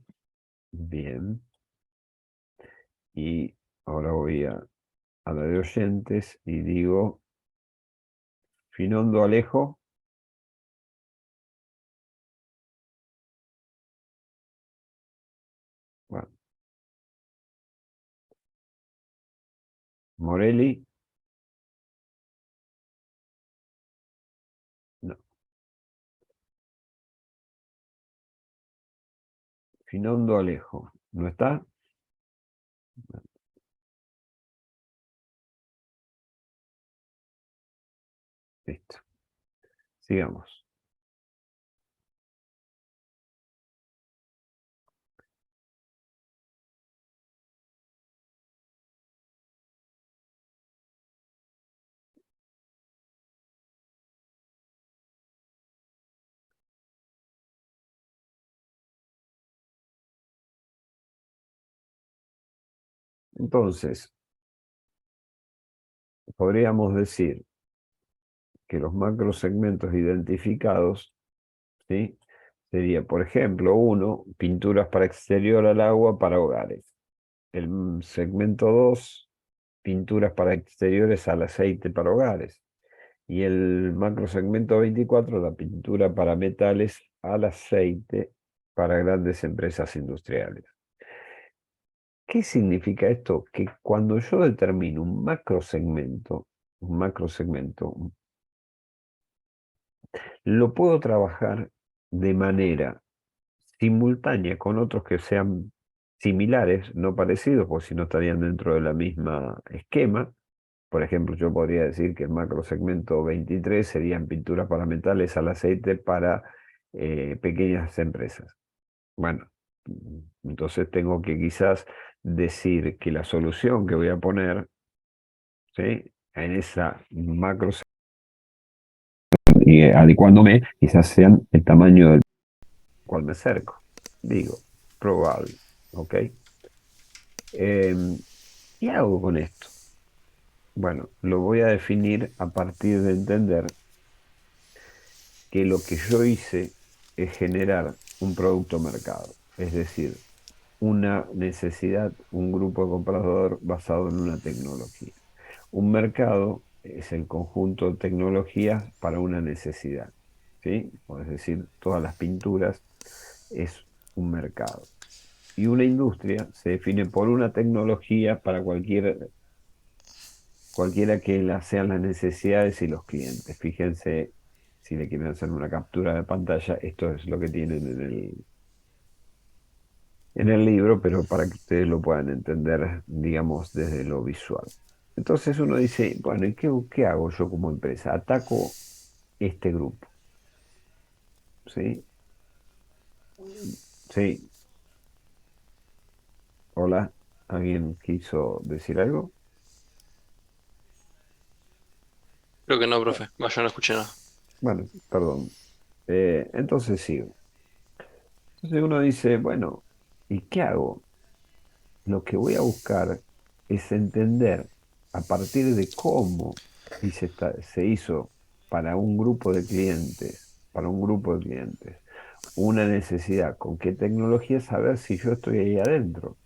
bien. Y ahora voy a la de oyentes y digo, Finondo Alejo, bueno, Morelli, no, Finondo Alejo, ¿no está? Listo, sigamos. Entonces, podríamos decir que los macrosegmentos identificados, ¿sí? Sería, por ejemplo, uno, pinturas para exterior al agua para hogares. El segmento 2, pinturas para exteriores al aceite para hogares. Y el macrosegmento 24, la pintura para metales al aceite para grandes empresas industriales. ¿Qué significa esto? Que cuando yo determino un macrosegmento, lo puedo trabajar de manera simultánea con otros que sean similares, no parecidos, porque si no estarían dentro de la misma esquema. Por ejemplo, yo podría decir que el macrosegmento 23 serían pinturas para metales al aceite para pequeñas empresas. Bueno, entonces tengo que quizás decir que la solución que voy a poner, ¿sí? En esa macro y adecuándome, quizás sean el tamaño del cual me acerco. Digo, probable, ¿ok? ¿Qué hago con esto? Bueno, lo voy a definir a partir de entender que lo que yo hice es generar un producto mercado, es decir, una necesidad, un grupo de comprador basado en una tecnología. Un mercado es el conjunto de tecnologías para una necesidad, ¿sí? O es decir, todas las pinturas es un mercado. Y una industria se define por una tecnología para cualquiera que sean las necesidades y los clientes. Fíjense, si le quieren hacer una captura de pantalla, esto es lo que tienen en el libro, pero para que ustedes lo puedan entender, digamos, desde lo visual. Entonces uno dice, bueno, ¿y qué hago yo como empresa? Ataco este grupo, ¿sí? Sí, hola, ¿alguien quiso decir algo? Creo que no, profe. Yo no escuché nada. Bueno, perdón. Entonces sigo. Entonces uno dice, bueno, ¿y qué hago? Lo que voy a buscar es entender a partir de cómo se hizo para un grupo de clientes, una necesidad, con qué tecnología, saber si yo estoy ahí adentro.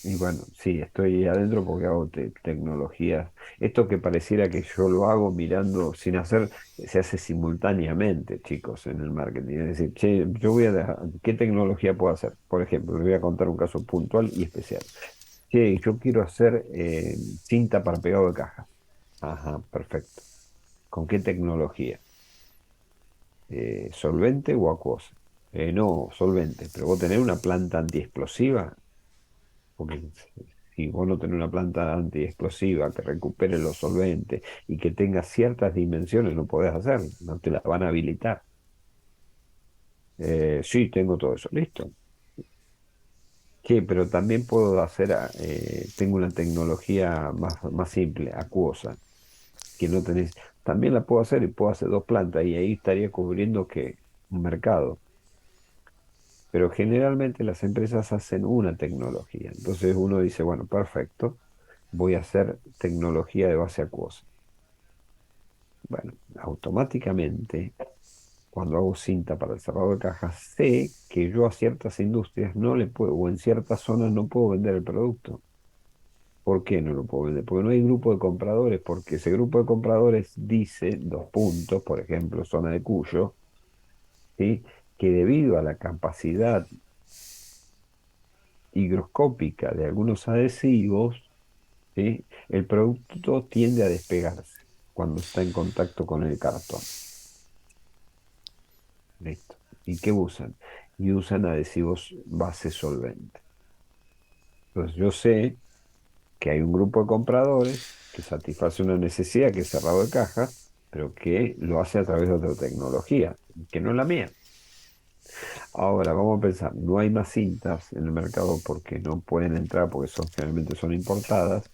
Y bueno, sí, estoy ahí adentro porque hago tecnologías. Esto que pareciera que yo lo hago mirando sin hacer, se hace simultáneamente, chicos, en el marketing. Es decir, che, ¿qué tecnología puedo hacer? Por ejemplo, les voy a contar un caso puntual y especial. Che, yo quiero hacer cinta para pegado de caja. Ajá, perfecto. ¿Con qué tecnología? ¿Solvente o acuosa? No, solvente, pero vos tenés una planta antiexplosiva, porque si vos no tenés una planta antiexplosiva que recupere los solventes y que tenga ciertas dimensiones, no podés hacerlo, no te la van a habilitar. Sí, tengo todo eso, listo. ¿Qué? Pero también puedo hacer, tengo una tecnología más simple, acuosa, que no tenés, también la puedo hacer y puedo hacer dos plantas y ahí estaría cubriendo que un mercado. Pero generalmente las empresas hacen una tecnología. Entonces uno dice, bueno, perfecto, voy a hacer tecnología de base acuosa. Bueno, automáticamente, cuando hago cinta para el cerrado de cajas, sé que yo a ciertas industrias no le puedo, o en ciertas zonas no puedo vender el producto. ¿Por qué no lo puedo vender? Porque no hay grupo de compradores, porque ese grupo de compradores dice, dos puntos, por ejemplo, zona de Cuyo, ¿sí? Que debido a la capacidad higroscópica de algunos adhesivos, ¿sí? El producto tiende a despegarse cuando está en contacto con el cartón. Listo. ¿Y qué usan? Y usan adhesivos base solvente. Entonces yo sé que hay un grupo de compradores que satisface una necesidad que es cerrado de caja, pero que lo hace a través de otra tecnología, que no es la mía. Ahora, vamos a pensar, no hay más cintas en el mercado porque no pueden entrar, porque generalmente son importadas,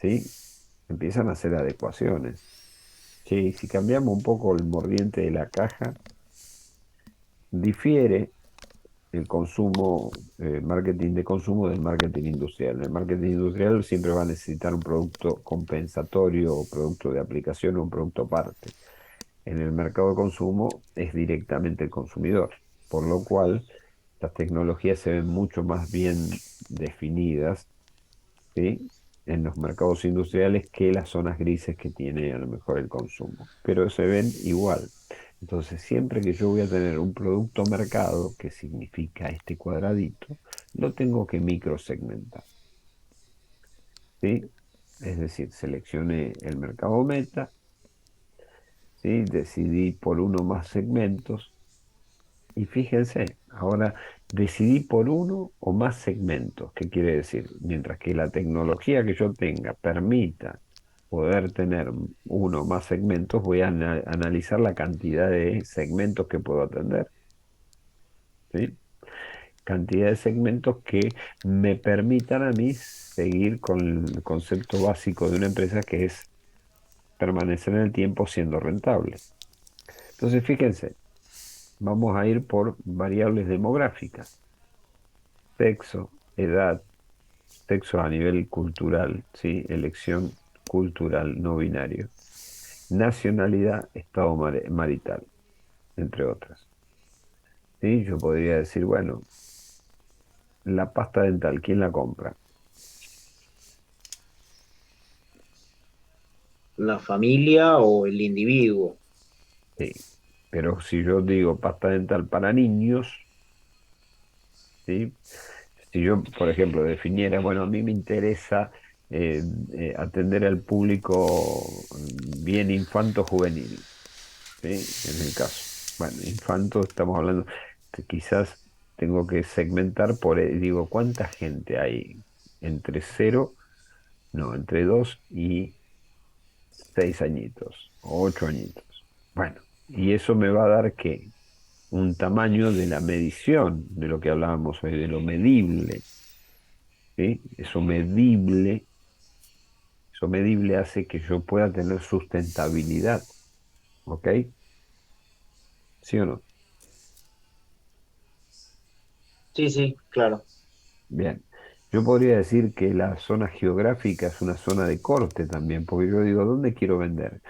¿sí? Empiezan a hacer adecuaciones. Sí, si cambiamos un poco el mordiente de la caja, difiere el consumo, marketing de consumo del marketing industrial. El marketing industrial siempre va a necesitar un producto compensatorio o producto de aplicación o un producto aparte. En el mercado de consumo es directamente el consumidor, por lo cual las tecnologías se ven mucho más bien definidas, ¿sí? En los mercados industriales que las zonas grises que tiene a lo mejor el consumo, pero se ven igual. Entonces, siempre que yo voy a tener un producto mercado, que significa este cuadradito, lo tengo que microsegmentar, ¿sí? Es decir, seleccioné el mercado meta, ¿sí? Decidí por uno más segmentos y fíjense, ahora decidí por uno o más segmentos. ¿Qué quiere decir? Mientras que la tecnología que yo tenga permita poder tener uno o más segmentos, voy a analizar la cantidad de segmentos que puedo atender, ¿sí? Cantidad de segmentos que me permitan a mí seguir con el concepto básico de una empresa que es permanecer en el tiempo siendo rentable. Entonces, fíjense, vamos a ir por variables demográficas: sexo, edad, sexo a nivel cultural, ¿sí? Elección cultural no binario, nacionalidad, estado marital, entre otras. ¿Sí? Yo podría decir, bueno, la pasta dental, ¿quién la compra? La familia o el individuo. Sí. Pero si yo digo pasta dental para niños, ¿sí? Si yo, por ejemplo, definiera, bueno, a mí me interesa eh, atender al público bien infanto-juvenil, ¿sí? En el caso. Bueno, infanto, estamos hablando que quizás tengo que segmentar por, digo, ¿cuánta gente hay entre cero, no, entre 2 y 6 añitos, o 8 añitos? Bueno, y eso me va a dar que un tamaño de la medición, de lo que hablábamos hoy, de lo medible, ¿sí? Eso medible hace que yo pueda tener sustentabilidad, ¿ok? ¿Sí o no? Sí, sí, claro. Bien. Yo podría decir que la zona geográfica es una zona de corte también, porque yo digo, ¿dónde quiero vender?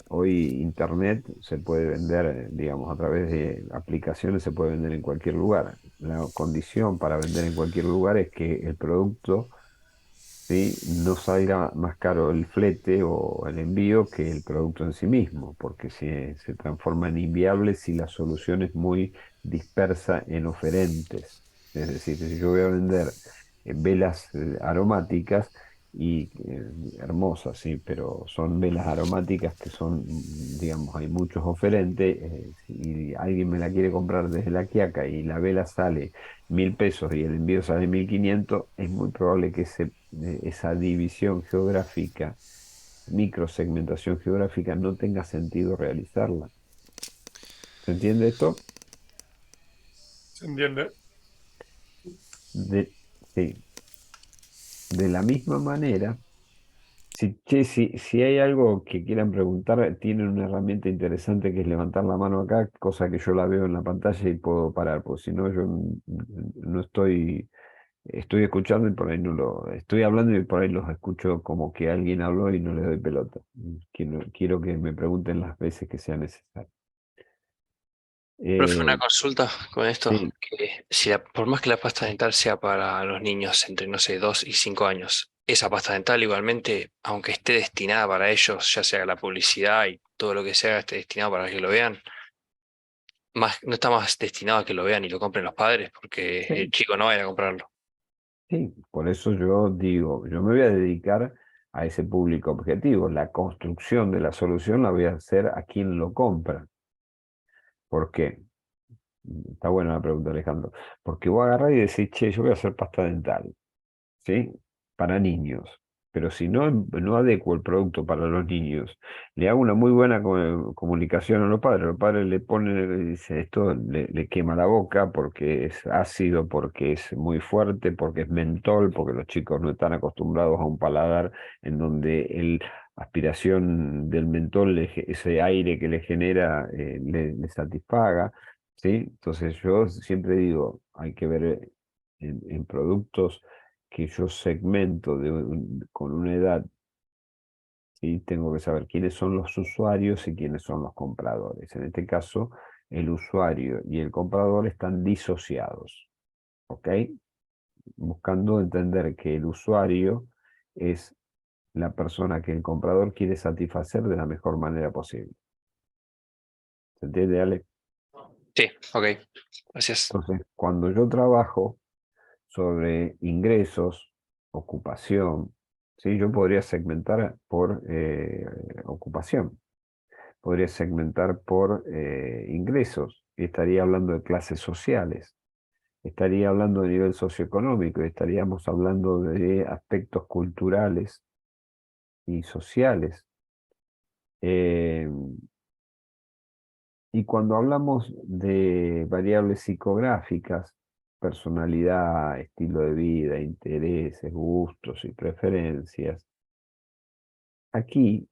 Hoy Internet se puede vender, digamos, a través de aplicaciones, se puede vender en cualquier lugar. La condición para vender en cualquier lugar es que el producto, ¿sí? No salga más caro el flete o el envío que el producto en sí mismo, porque se transforma en inviable si la solución es muy dispersa en oferentes. Es decir, si yo voy a vender velas aromáticas y hermosas, sí, pero son velas aromáticas que son, digamos, hay muchos oferentes. Si alguien me la quiere comprar desde La Quiaca y la vela sale 1.000 pesos y el envío sale 1.500, es muy probable que esa división geográfica, microsegmentación geográfica, no tenga sentido realizarla. ¿Se entiende esto? ¿Se entiende? De, sí. De la misma manera, si hay algo que quieran preguntar, tienen una herramienta interesante que es levantar la mano acá, cosa que yo la veo en la pantalla y puedo parar, porque si no yo no estoy escuchando y por ahí no lo, estoy hablando y por ahí los escucho como que alguien habló y no le doy pelota. Quiero que me pregunten las veces que sea necesario. Profe, una Eh, consulta con esto, sí, que si por más que la pasta dental sea para los niños entre, no sé, 2 y 5 años, esa pasta dental igualmente, aunque esté destinada para ellos, ya sea la publicidad y todo lo que sea, esté destinado para que lo vean, no está más destinado a que lo vean y lo compren los padres, porque el sí, chico no va a ir a comprarlo. sí, por eso yo digo, yo me voy a dedicar a ese público objetivo. La construcción de la solución la voy a hacer a quien lo compra. ¿Por qué? Está buena la pregunta, Alejandro. Porque voy a agarrar y decir, che, yo voy a hacer pasta dental, ¿sí? Para niños. Pero si no adecuo el producto para los niños, le hago una muy buena comunicación a los padres le ponen, dice, esto le quema la boca porque es ácido, porque es muy fuerte, porque es mentol, porque los chicos no están acostumbrados a un paladar en donde el aspiración del mentol, ese aire que le genera, le satisfaga, ¿sí? Entonces yo siempre digo, hay que ver en productos que yo segmento con una edad, ¿sí? Tengo que saber quiénes son los usuarios y quiénes son los compradores. En este caso, el usuario y el comprador están disociados, ¿ok? Buscando entender que el usuario es la persona que el comprador quiere satisfacer de la mejor manera posible. ¿Se entiende, Ale? Sí, ok, gracias. Entonces, cuando yo trabajo sobre ingresos, ocupación, ¿sí? Yo podría segmentar por ocupación, podría segmentar por ingresos, y estaría hablando de clases sociales, estaría hablando de nivel socioeconómico, y estaríamos hablando de aspectos culturales y sociales. Eh, Y cuando hablamos de variables psicográficas, personalidad, estilo de vida, intereses, gustos y preferencias, aquí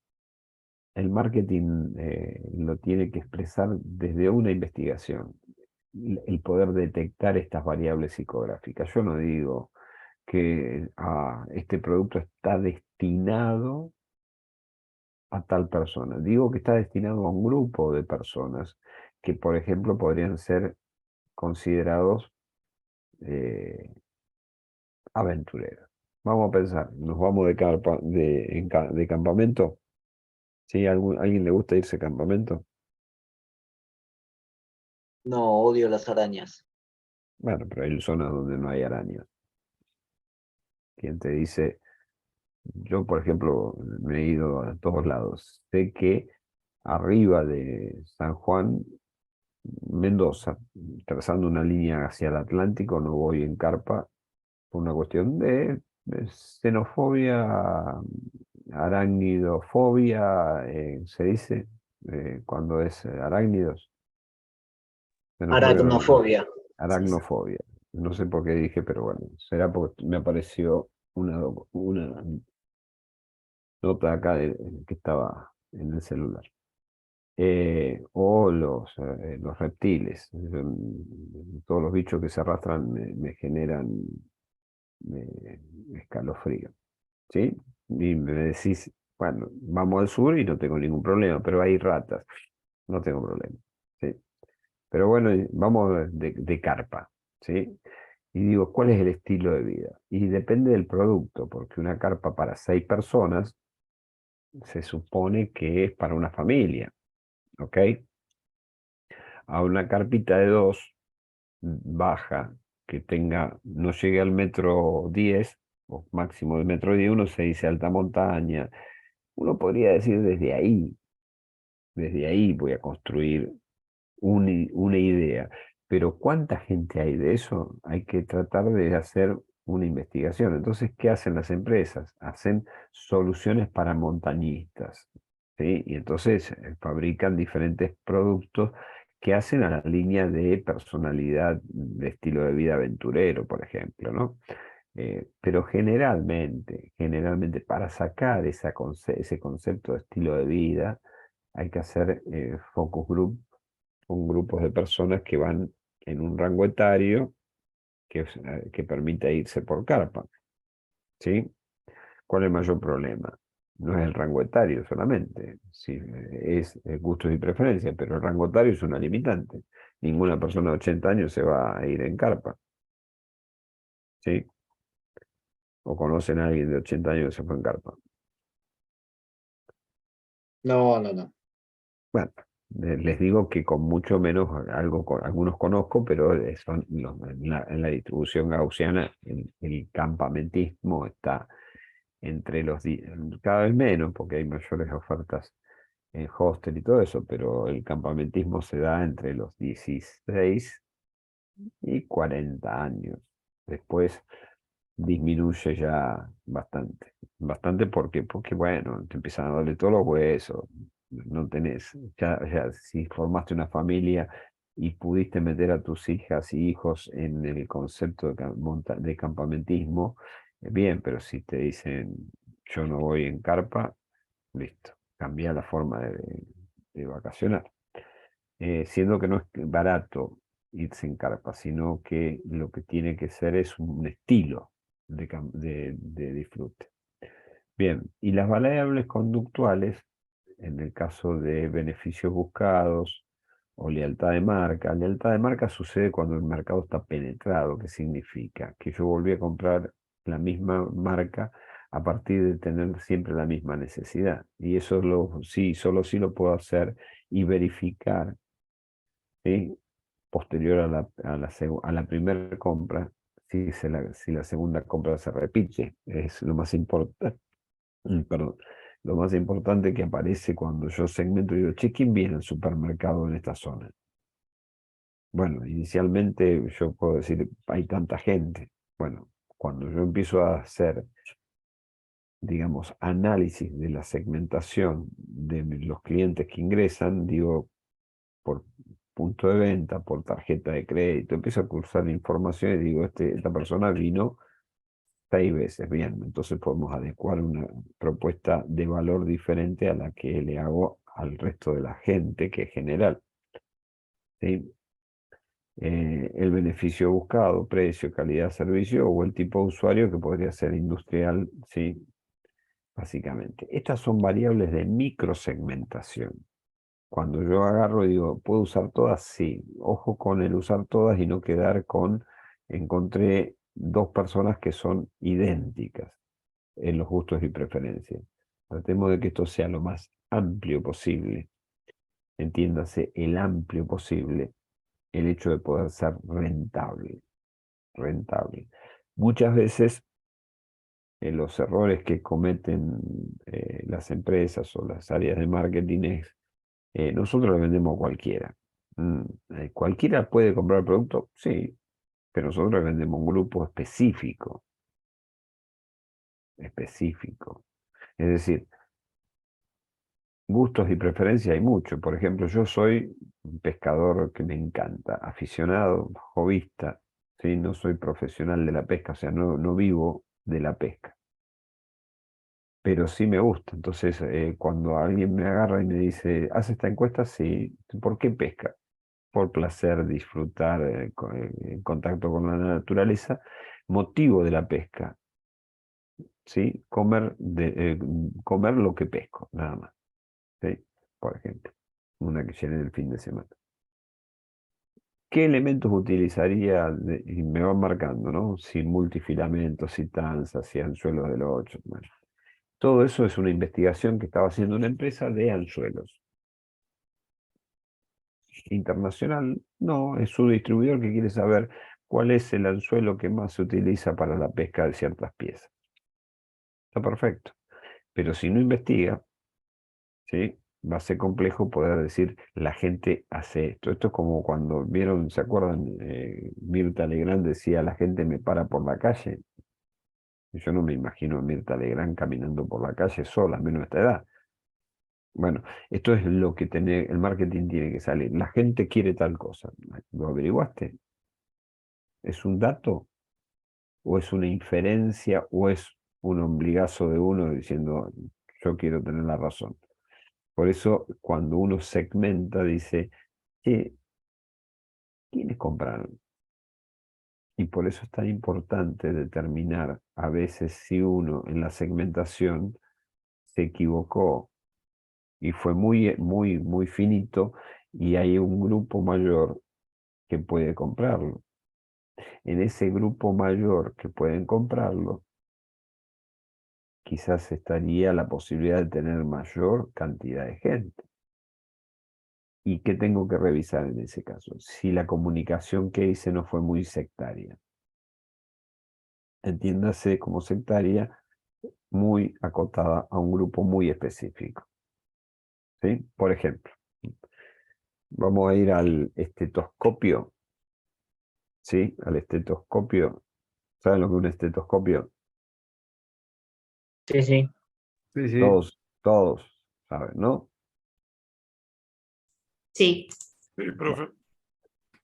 el marketing lo tiene que expresar desde una investigación, el poder detectar estas variables psicográficas. Yo no digo que este producto está destinado a tal persona. Digo que está destinado a un grupo de personas que, por ejemplo, podrían ser considerados aventureros. Vamos a pensar, nos vamos de campamento. ¿Sí? ¿Alguien le gusta irse a campamento? No, odio las arañas. Bueno, pero hay zonas donde no hay arañas. Quien te dice, yo por ejemplo me he ido a todos lados. Sé que arriba de San Juan, Mendoza, trazando una línea hacia el Atlántico, no voy en carpa por una cuestión de xenofobia, arácnidofobia, se dice, cuando es arácnidos, xenofobia, no, Aracnofobia. Sí, sí. aracnofobia. No sé por qué dije, pero bueno, será porque me apareció una nota acá que estaba en el celular. O los reptiles. Todos los bichos que se arrastran me generan escalofrío. ¿Sí? Y me decís, bueno, vamos al sur y no tengo ningún problema, pero hay ratas, no tengo problema. ¿Sí? Pero bueno, vamos de carpa, ¿sí? Y digo, ¿cuál es el estilo de vida? Y depende del producto, porque una carpa para 6 personas se supone que es para una familia, ¿ok? A una carpita de 2, baja, que no llegue al metro 10, o máximo de 1,10 m, uno se dice alta montaña. Uno podría decir desde ahí voy a construir una idea. Pero ¿cuánta gente hay de eso? Hay que tratar de hacer una investigación. Entonces, ¿qué hacen las empresas? Hacen soluciones para montañistas, ¿sí? Y entonces fabrican diferentes productos que hacen a la línea de personalidad, de estilo de vida aventurero, por ejemplo, ¿no? Pero generalmente, para sacar ese concepto de estilo de vida, hay que hacer focus group con grupos de personas que van en un rango etario que permite irse por carpa, ¿sí? ¿Cuál es el mayor problema? No es el rango etario solamente, sí, es gustos y preferencias, pero el rango etario es una limitante. Ninguna persona de 80 años se va a ir en carpa, ¿sí? ¿O conocen a alguien de 80 años que se fue en carpa? No, no, no. Bueno, les digo que con mucho menos, algunos conozco, pero son en la distribución gaussiana, el campamentismo está entre cada vez menos, porque hay mayores ofertas en hostel y todo eso, pero el campamentismo se da entre los 16 y 40 años. Después disminuye ya bastante. Bastante porque bueno, te empiezan a doler todos los huesos, no tenés, ya si formaste una familia y pudiste meter a tus hijas y hijos en el concepto de campamentismo, bien, pero si te dicen yo no voy en carpa, listo, cambia la forma de vacacionar. Siendo que no es barato irse en carpa, sino que lo que tiene que ser es un estilo de disfrute. Bien, y las variables conductuales, en el caso de beneficios buscados o lealtad de marca sucede cuando el mercado está penetrado. ¿Qué significa? Que yo volví a comprar la misma marca a partir de tener siempre la misma necesidad. Y eso sí, solo sí lo puedo hacer y verificar, ¿sí? Posterior a la primera compra, si la segunda compra se repite. Es lo más importante. Perdón, lo más importante que aparece cuando yo segmento y digo, che, ¿quién viene al supermercado en esta zona? Bueno, inicialmente yo puedo decir, hay tanta gente. Bueno, cuando yo empiezo a hacer, digamos, análisis de la segmentación de los clientes que ingresan, digo, por punto de venta, por tarjeta de crédito, empiezo a cruzar información y digo, esta persona vino 6 veces, bien, entonces podemos adecuar una propuesta de valor diferente a la que le hago al resto de la gente, que es general, ¿sí? El beneficio buscado, precio, calidad, servicio, o el tipo de usuario que podría ser industrial, ¿sí? Básicamente. Estas son variables de microsegmentación. Cuando yo agarro y digo, ¿puedo usar todas? Sí. Ojo con el usar todas y no quedar con, encontré 2 personas que son idénticas en los gustos y preferencias. Tratemos de que esto sea lo más amplio posible. Entiéndase el amplio posible, el hecho de poder ser rentable. Rentable. Muchas veces los errores que cometen las empresas o las áreas de marketing es nosotros le vendemos a cualquiera. ¿Cualquiera puede comprar el producto? Sí, pero nosotros le vendemos a un grupo específico. Específico. Es decir, gustos y preferencias hay mucho. Por ejemplo, yo soy un pescador que me encanta, aficionado, hobbyista, ¿sí? No soy profesional de la pesca, o sea, no vivo de la pesca. Pero sí me gusta. Entonces, cuando alguien me agarra y me dice, ¿haz esta encuesta? Sí. ¿Por qué pesca? Por placer, disfrutar, en contacto con la naturaleza, motivo de la pesca, ¿sí? Comer lo que pesco, nada más, ¿sí? Por ejemplo, una que llene el fin de semana. ¿Qué elementos utilizaría? Y me van marcando, ¿no? Si multifilamentos, si tanzas, si anzuelos del 8. Bueno, todo eso es una investigación que estaba haciendo una empresa de anzuelos. Internacional, no, es su distribuidor que quiere saber cuál es el anzuelo que más se utiliza para la pesca de ciertas piezas. está perfecto. Pero si no investiga, ¿sí? Va a ser complejo poder decir, la gente hace esto. Esto es como cuando vieron, ¿se acuerdan? Mirta Legrand decía, la gente me para por la calle. Yo no me imagino a Mirta Legrand caminando por la calle sola, menos a esta edad. Bueno, esto es lo que el marketing tiene que salir. La gente quiere tal cosa. ¿Lo averiguaste? ¿Es un dato? ¿O es una inferencia? ¿O es un ombligazo de uno diciendo, yo quiero tener la razón? Por eso, cuando uno segmenta, dice, ¿quiénes compraron? Y por eso es tan importante determinar a veces si uno en la segmentación se equivocó y fue muy finito y hay un grupo mayor que puede comprarlo. En ese grupo mayor que pueden comprarlo, quizás estaría la posibilidad de tener mayor cantidad de gente. ¿Y qué tengo que revisar en ese caso? Si la comunicación que hice no fue muy sectaria. Entiéndase como sectaria, muy acotada a un grupo muy específico. ¿Sí? Por ejemplo, vamos a ir al estetoscopio. ¿Sí? Al estetoscopio. ¿Saben lo que es un estetoscopio? Sí, sí. Sí, sí. Todos saben, ¿no? Sí. Sí, profe.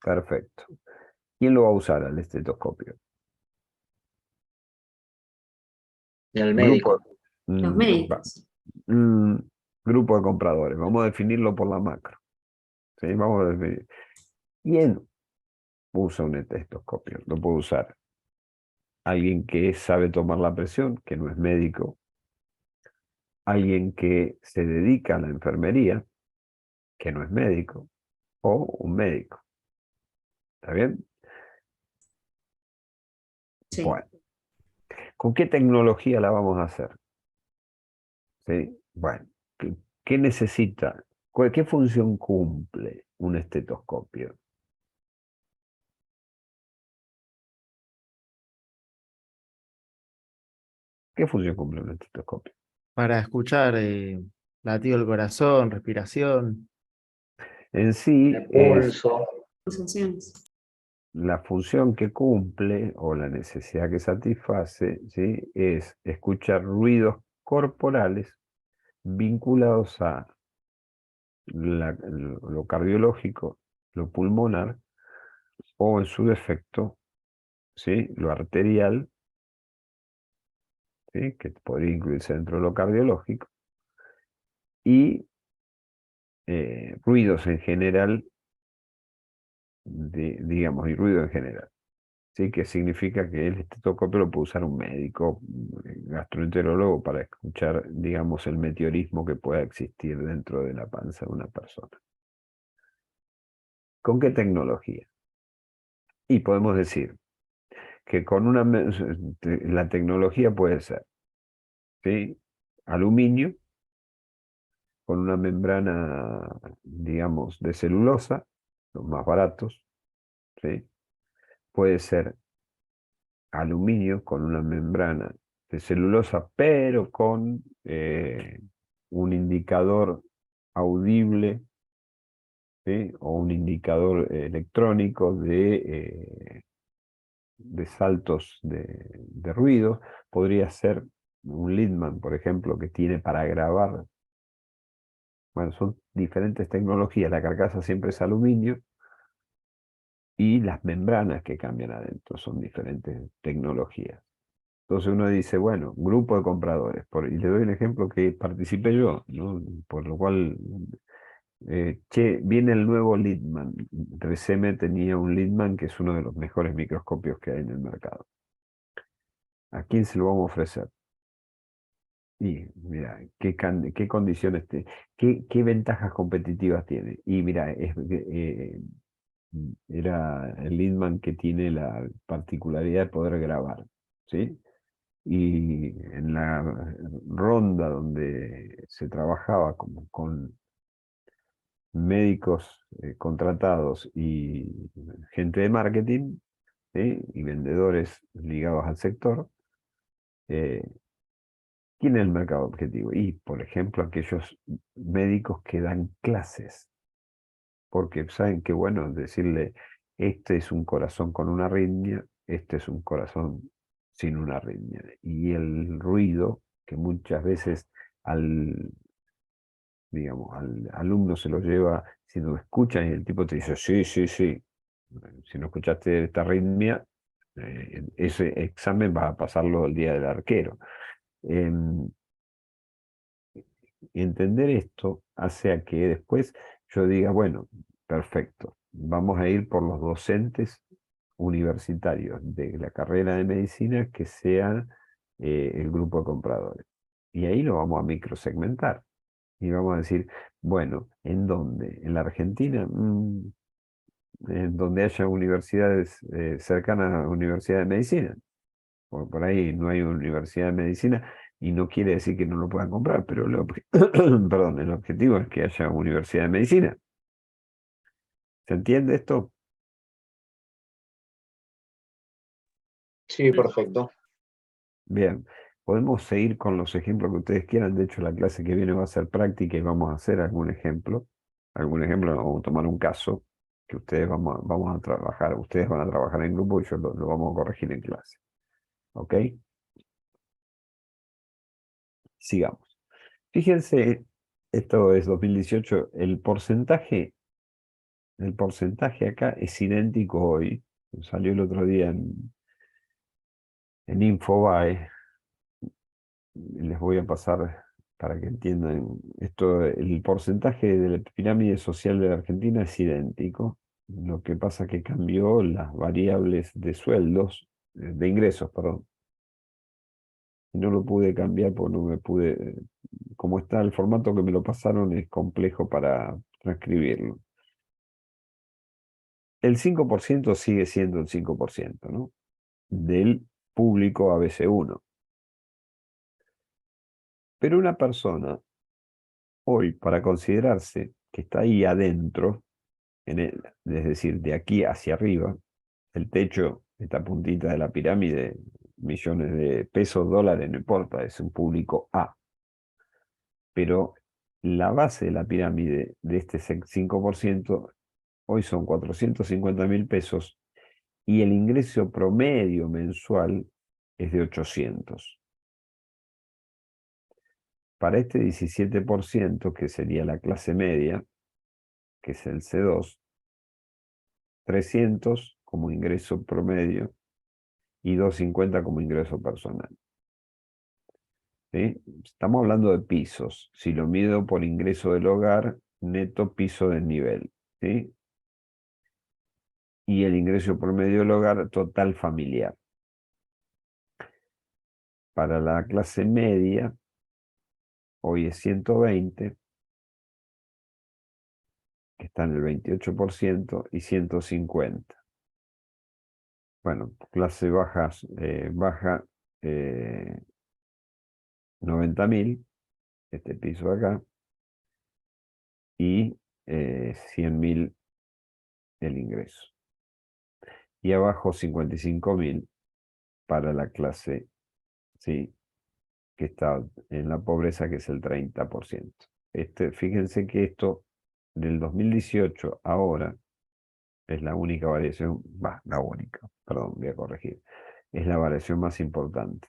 Perfecto. ¿Quién lo va a usar al estetoscopio? Y al Grupo, médico. Los mm, médicos. mm, grupo de compradores. Vamos a definirlo por la macro. ¿Sí? Vamos a definir. ¿Quién usa un estetoscopio? Lo puede usar alguien que sabe tomar la presión, que no es médico, alguien que se dedica a la enfermería, que no es médico, o un médico. ¿Está bien? Sí. Bueno, ¿con qué tecnología la vamos a hacer? ¿Sí? Bueno, ¿qué necesita? ¿Qué función cumple un estetoscopio? ¿Qué función cumple un estetoscopio? Para escuchar latido del corazón, respiración. En sí El es pulso. Pulsaciones. la función que cumple o la necesidad que satisface, ¿sí? Es escuchar ruidos corporales vinculados a lo cardiológico, lo pulmonar, o en su defecto, ¿sí? Lo arterial, ¿sí? Que podría incluirse dentro de lo cardiológico, y ruidos en general, digamos, y ruido en general. ¿Sí? Que significa que el estetoscopio lo puede usar un médico, un gastroenterólogo, para escuchar, digamos, el meteorismo que pueda existir dentro de la panza de una persona. ¿Con qué tecnología? Y podemos decir que con la tecnología puede ser, ¿sí? Aluminio, con una membrana, digamos, de celulosa, los más baratos, ¿sí? Puede ser aluminio con una membrana de celulosa, pero con un indicador audible, ¿sí? O un indicador electrónico de saltos de ruido. Podría ser un Leadman, por ejemplo, que tiene para grabar. Bueno, son diferentes tecnologías. La carcasa siempre es aluminio y las membranas que cambian adentro son diferentes tecnologías. Entonces uno dice, bueno, grupo de compradores, y le doy el ejemplo que participé yo, ¿no? Por lo cual, viene el nuevo Leadman. 3M tenía un Leadman que es uno de los mejores microscopios que hay en el mercado. ¿A quién se lo vamos a ofrecer? Y mira, qué condiciones, qué ventajas competitivas tiene. Y mira, era el Leadman que tiene la particularidad de poder grabar, ¿sí? Y en la ronda donde se trabajaba con médicos contratados y gente de marketing, ¿sí? Y vendedores ligados al sector, ¿Quién es el mercado objetivo? Y, por ejemplo, aquellos médicos que dan clases, porque saben que, bueno, decirle, este es un corazón con una arritmia, este es un corazón sin una arritmia. Y el ruido, que muchas veces al, digamos, al alumno se lo lleva, si no escuchan y el tipo te dice, sí, sí, sí, si no escuchaste esta arritmia, ese examen va a pasarlo el día del arquero. Em, Entender esto hace a que después yo diga, bueno, perfecto, vamos a ir por los docentes universitarios de la carrera de medicina que sean el grupo de compradores. Y ahí lo vamos a microsegmentar. Y vamos a decir, bueno, ¿en dónde? ¿En la Argentina? En donde haya universidades cercanas a la Universidad de Medicina. Por ahí no hay universidad de medicina y no quiere decir que no lo puedan comprar, pero perdón, el objetivo es que haya universidad de medicina. ¿Se entiende esto? Sí, perfecto. Bien, podemos seguir con los ejemplos que ustedes quieran. De hecho, la clase que viene va a ser práctica y vamos a hacer algún ejemplo. Algún ejemplo, vamos a tomar un caso que ustedes vamos a trabajar. Ustedes van a trabajar en grupo y yo lo vamos a corregir en clase. ¿Ok? Sigamos. Fíjense, esto es 2018, el porcentaje acá es idéntico hoy. Salió el otro día en Infobae. Les voy a pasar para que entiendan esto. El porcentaje de la pirámide social de la Argentina es idéntico. Lo que pasa es que cambió las variables de sueldos, de ingresos, perdón. Y no lo pude cambiar porque no me pude. Como está el formato que me lo pasaron, es complejo para transcribirlo. El 5% sigue siendo el 5%, ¿no? Del público ABC1. Pero una persona, hoy, para considerarse que está ahí adentro, es decir, de aquí hacia arriba, el techo, esta puntita de la pirámide, millones de pesos, dólares, no importa, es un público A. Pero la base de la pirámide de este 5% hoy son 450.000 pesos y el ingreso promedio mensual es de 800. Para este 17%, que sería la clase media, que es el C2, 300 como ingreso promedio y 250 como ingreso personal. ¿Sí? Estamos hablando de pisos. Si lo mido por ingreso del hogar, neto piso del nivel. ¿Sí? Y el ingreso promedio del hogar total familiar. Para la clase media, hoy es 120, que está en el 28%, y 150. Bueno, clase baja, 90.000, este piso acá, y 100.000 el ingreso. Y abajo 55.000 para la clase, ¿sí?, que está en la pobreza, que es el 30%. Fíjense que esto del 2018 ahora es la única variación, la única, perdón, voy a corregir, es la variación más importante.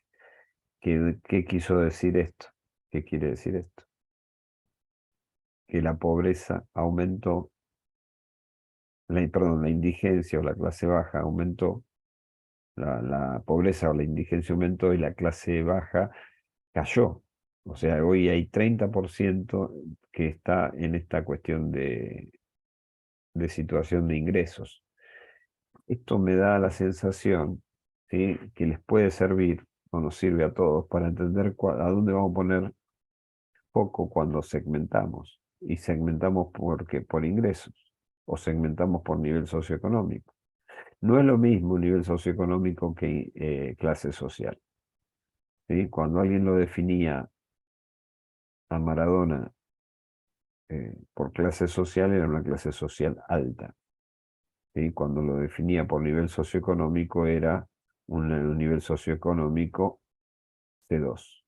¿Qué quiso decir esto? ¿Qué quiere decir esto? Que la pobreza aumentó, perdón, la indigencia o la clase baja aumentó, la pobreza o la indigencia aumentó y la clase baja cayó. O sea, hoy hay 30% que está en esta cuestión de situación de ingresos. Esto me da la sensación, ¿sí?, que les puede servir, o nos sirve a todos, para entender a dónde vamos a poner foco cuando segmentamos. Y segmentamos por ingresos, o segmentamos por nivel socioeconómico. No es lo mismo nivel socioeconómico que clase social. ¿Sí? Cuando alguien lo definía a Maradona por clase social, era una clase social alta. ¿Sí? Cuando lo definía por nivel socioeconómico, era un nivel socioeconómico C2.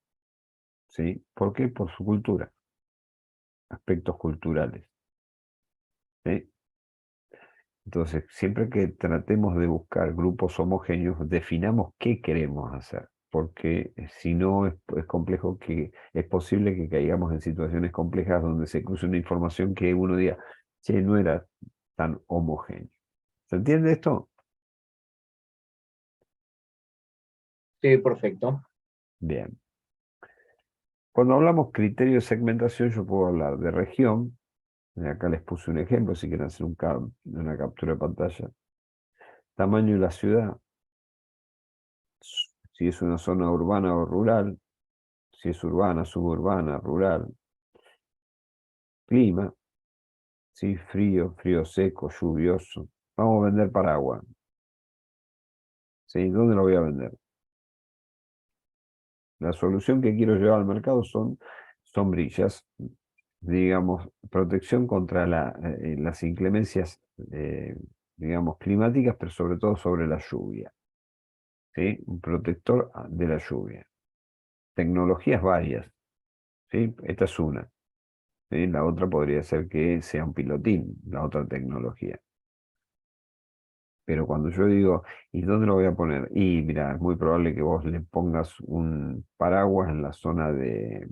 ¿sí? ¿Por qué? Por su cultura, aspectos culturales, ¿sí? Entonces, siempre que tratemos de buscar grupos homogéneos, definamos qué queremos hacer, porque si no es complejo que es posible que caigamos en situaciones complejas donde se cruce una información que uno diga, che, no era tan homogéneo. ¿Se entiende esto? Sí, perfecto. Bien. Cuando hablamos criterio de segmentación, yo puedo hablar de región. Acá les puse un ejemplo, si quieren hacer una captura de pantalla. Tamaño de la ciudad, si es una zona urbana o rural, si es urbana, suburbana, rural. Clima, ¿sí? Frío, frío seco, lluvioso. Vamos a vender paraguas. ¿Sí? ¿Dónde lo voy a vender? La solución que quiero llevar al mercado son sombrillas, digamos, protección contra las inclemencias, digamos, climáticas, pero sobre todo sobre la lluvia. ¿Sí? Un protector de la lluvia. Tecnologías varias. ¿Sí? Esta es una. ¿Sí? La otra podría ser que sea un pilotín, la otra tecnología. Pero cuando yo digo, ¿y dónde lo voy a poner? Y mira, es muy probable que vos le pongas un paraguas en la zona de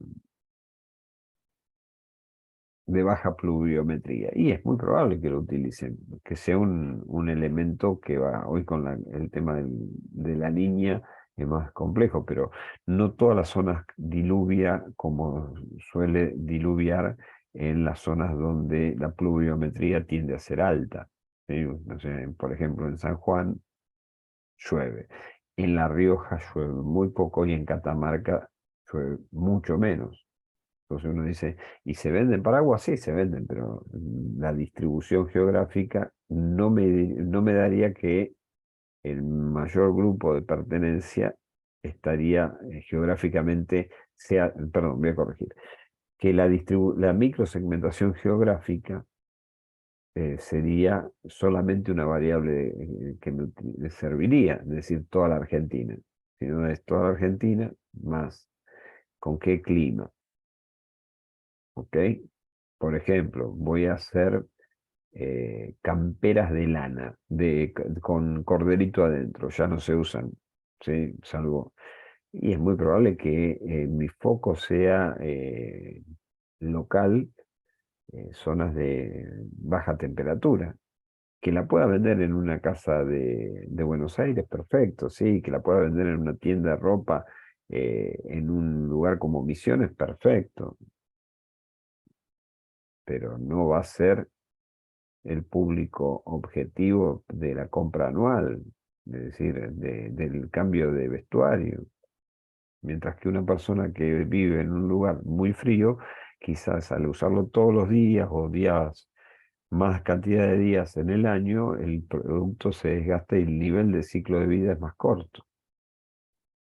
baja pluviometría. Y es muy probable que lo utilicen, que sea un elemento que va, hoy con el tema de la niña es más complejo, pero no todas las zonas diluvia como suele diluviar en las zonas donde la pluviometría tiende a ser alta. ¿Sí? No sé, por ejemplo, en San Juan llueve. En La Rioja llueve muy poco y en Catamarca llueve mucho menos. Entonces uno dice, ¿y se venden paraguas? Sí, se venden, pero la distribución geográfica no me daría que el mayor grupo de pertenencia estaría geográficamente, perdón, voy a corregir, que la microsegmentación geográfica sería solamente una variable que me serviría, es decir, toda la Argentina. Si no es toda la Argentina, más con qué clima, ¿ok? Por ejemplo, voy a hacer camperas de lana con corderito adentro, ya no se usan, ¿sí? Salvo. Y es muy probable que mi foco sea local, zonas de baja temperatura. Que la pueda vender en una casa de Buenos Aires, perfecto, sí, que la pueda vender en una tienda de ropa en un lugar como Misiones, perfecto, pero no va a ser el público objetivo de la compra anual, es decir, del cambio de vestuario. Mientras que una persona que vive en un lugar muy frío, quizás al usarlo todos los días o días más cantidad de días en el año, el producto se desgasta y el nivel de ciclo de vida es más corto.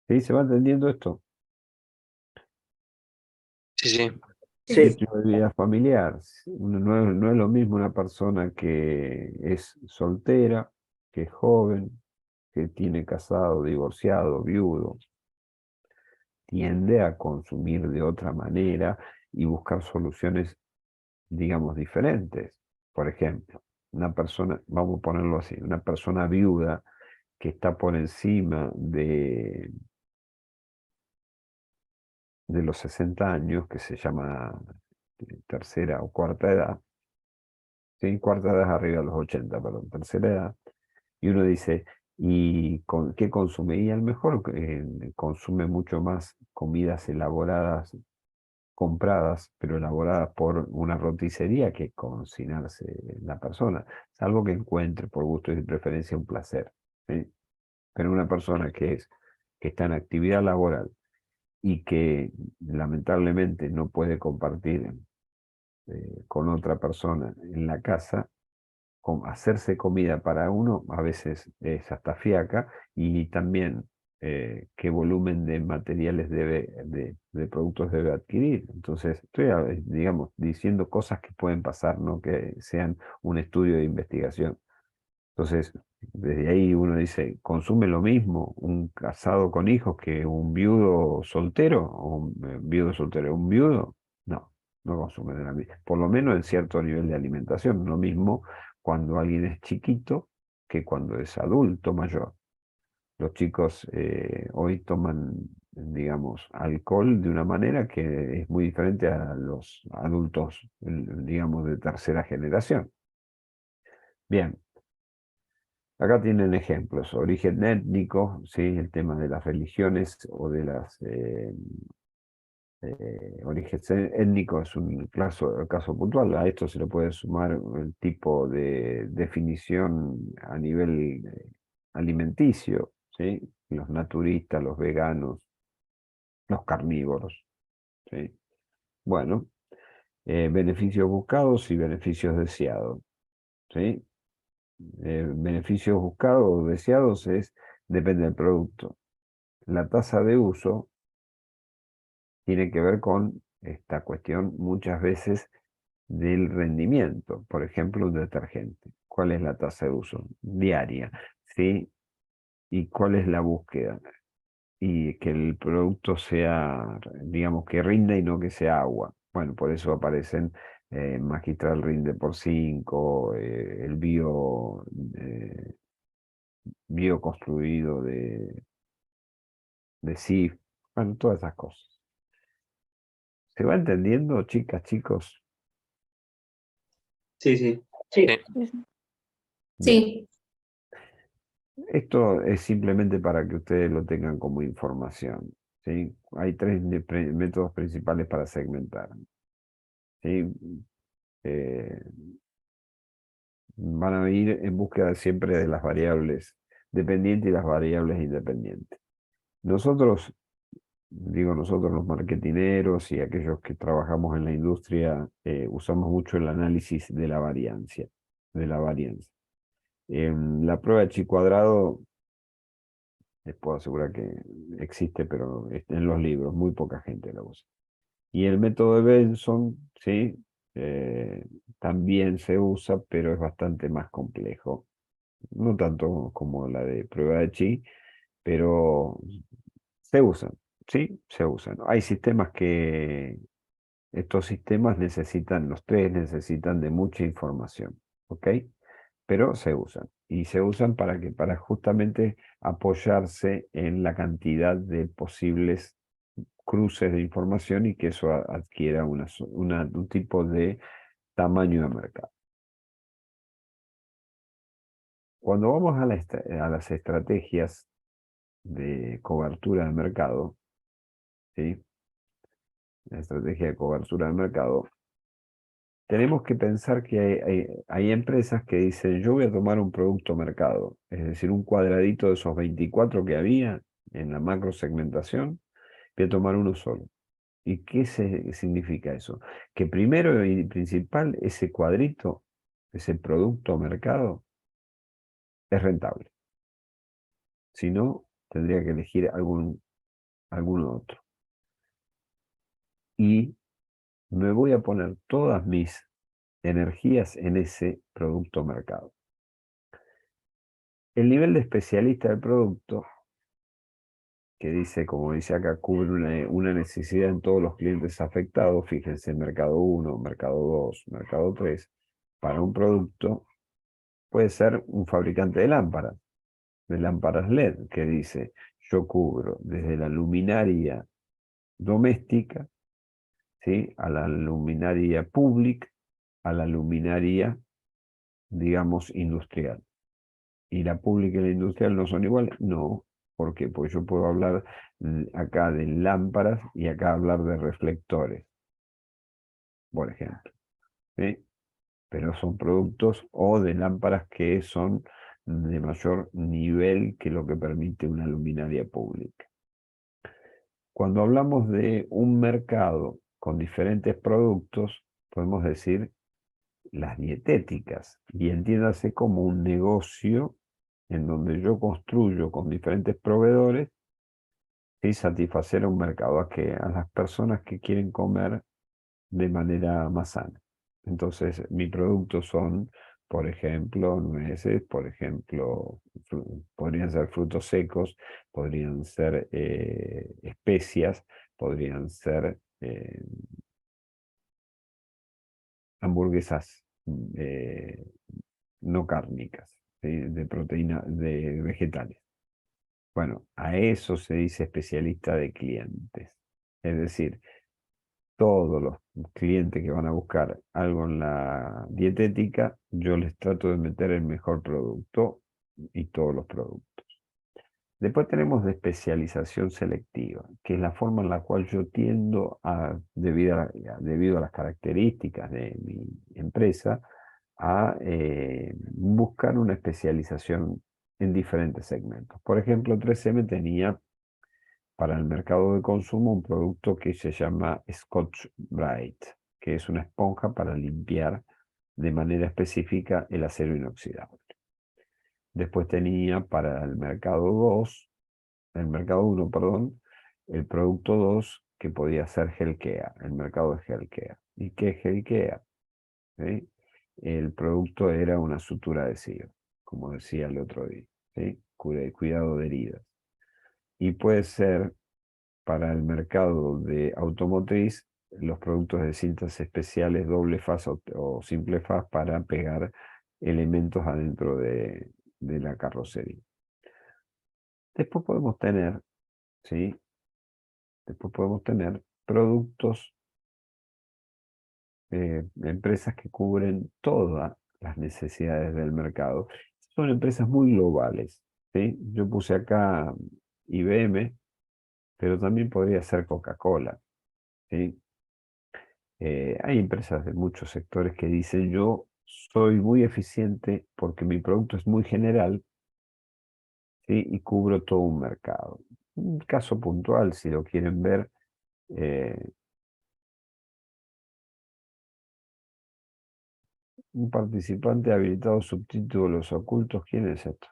¿Sí? ¿Se va entendiendo esto? Sí, sí. Sí, Ciclo de vida familiar. No es lo mismo una persona que es soltera, que es joven, que tiene casado, divorciado, viudo. Tiende a consumir de otra manera y buscar soluciones, digamos, diferentes. Por ejemplo, una persona, vamos a ponerlo así, una persona viuda que está por encima de los 60 años, que se llama tercera o cuarta edad, ¿sí? Cuarta edad es arriba de los 80, perdón, tercera edad, y uno dice, ¿qué consume? Y a lo mejor consume mucho más comidas elaboradas, compradas, pero elaboradas por una roticería que cocinarse la persona, salvo que encuentre por gusto y preferencia un placer, ¿sí? Pero una persona que está en actividad laboral y que lamentablemente no puede compartir con otra persona en la casa, hacerse comida para uno a veces es hasta fiaca y también qué volumen de materiales de productos debe adquirir. Entonces, estoy, digamos, diciendo cosas que pueden pasar, no que sean un estudio de investigación. Entonces, desde ahí uno dice, ¿consume lo mismo un casado con hijos que un viudo soltero? ¿O un viudo soltero? ¿Un viudo? No, no consume de la misma. Por lo menos en cierto nivel de alimentación. Lo mismo cuando alguien es chiquito que cuando es adulto mayor. Los chicos hoy toman, digamos, alcohol de una manera que es muy diferente a los adultos, digamos, de tercera generación. Bien. Acá tienen ejemplos, origen étnico, ¿sí? El tema de las religiones o de las origen étnico es un caso puntual. A esto se le puede sumar el tipo de definición a nivel alimenticio, ¿sí? Los naturistas, los veganos, los carnívoros, ¿sí? Bueno, beneficios buscados y beneficios deseados, ¿sí? Beneficios buscados o deseados depende del producto. La tasa de uso tiene que ver con esta cuestión muchas veces del rendimiento. Por ejemplo, un detergente. ¿Cuál es la tasa de uso? Diaria, ¿sí? ¿Y cuál es la búsqueda? Y que el producto sea, digamos, que rinda y no que sea agua. Bueno, por eso aparecen Magistral rinde por 5, el bioconstruido de SIF, bueno, todas esas cosas. ¿Se va entendiendo, chicas, chicos? Sí, sí. Sí. Bien. Sí. Esto es simplemente para que ustedes lo tengan como información, ¿sí? Hay tres métodos principales para segmentar, ¿sí? Eh, Van a ir en búsqueda siempre de las variables dependientes y las variables independientes. Nosotros, digo nosotros los marketineros y aquellos que trabajamos en la industria, usamos mucho el análisis de la variancia, de la varianza. La prueba de chi cuadrado, les puedo asegurar que existe, pero en los libros, muy poca gente la usa. Y el método de Benson, ¿sí? También se usa, pero es bastante más complejo. No tanto como la de prueba de chi, pero se usan, ¿sí? Se usan. Hay sistemas que, estos sistemas necesitan, los tres necesitan de mucha información, ¿ok? Pero se usan. Y se usan para que, para justamente apoyarse en la cantidad de posibles cruces de información y que eso adquiera un tipo de tamaño de mercado. Cuando vamos a las estrategias de cobertura de mercado, ¿sí? La estrategia de cobertura de mercado, tenemos que pensar que hay empresas que dicen, yo voy a tomar un producto mercado, es decir, un cuadradito de esos 24 que había en la macro segmentación, voy a tomar uno solo. ¿Y qué significa eso? Que primero y principal, ese cuadrito, ese producto mercado, es rentable. Si no, tendría que elegir algún otro. Y me voy a poner todas mis energías en ese producto mercado. El nivel de especialista del producto, que dice, como dice acá, cubre una necesidad en todos los clientes afectados, fíjense, mercado 1, mercado 2, mercado 3, para un producto, puede ser un fabricante de lámparas LED, que dice, yo cubro desde la luminaria doméstica, ¿sí? A la luminaria pública, a la luminaria, digamos, industrial. ¿Y la pública y la industrial no son iguales? No. ¿Por qué? Pues yo puedo hablar acá de lámparas y acá hablar de reflectores, por ejemplo, ¿sí? Pero son productos o de lámparas que son de mayor nivel que lo que permite una luminaria pública. Cuando hablamos de un mercado con diferentes productos, podemos decir las dietéticas, y entiéndase como un negocio en donde yo construyo con diferentes proveedores y satisfacer a un mercado, a las personas que quieren comer de manera más sana. Entonces, mis productos son por ejemplo, nueces, por ejemplo, podrían ser frutos secos, podrían ser especias, podrían ser hamburguesas no cárnicas, ¿sí? De proteína, de vegetales. Bueno, a eso se dice especialista de clientes. Es decir, todos los clientes que van a buscar algo en la dietética, yo les trato de meter el mejor producto y todos los productos. Después tenemos de especialización selectiva, que es la forma en la cual yo tiendo debido a las características de mi empresa, a buscar una especialización en diferentes segmentos. Por ejemplo, 3M tenía para el mercado de consumo un producto que se llama Scotch Brite, que es una esponja para limpiar de manera específica el acero inoxidable. Después tenía para el mercado 1, perdón, el producto 2 que podía ser Healthcare, el mercado de Healthcare. ¿Y qué es Healthcare? ¿Sí? El producto era una sutura adhesiva, como decía el otro día, ¿sí? Cuidado de heridas. Y puede ser para el mercado de automotriz los productos de cintas especiales doble faz o simple faz para pegar elementos adentro de la carrocería. Después podemos tener, ¿sí? Después podemos tener productos, empresas que cubren todas las necesidades del mercado. Son empresas muy globales, ¿sí? Yo puse acá IBM, pero también podría ser Coca-Cola, ¿sí? Hay empresas de muchos sectores que dicen yo soy muy eficiente porque mi producto es muy general, ¿sí? Y cubro todo un mercado. Un caso puntual, si lo quieren ver, un participante habilitado subtítulos ocultos, ¿quién es esto?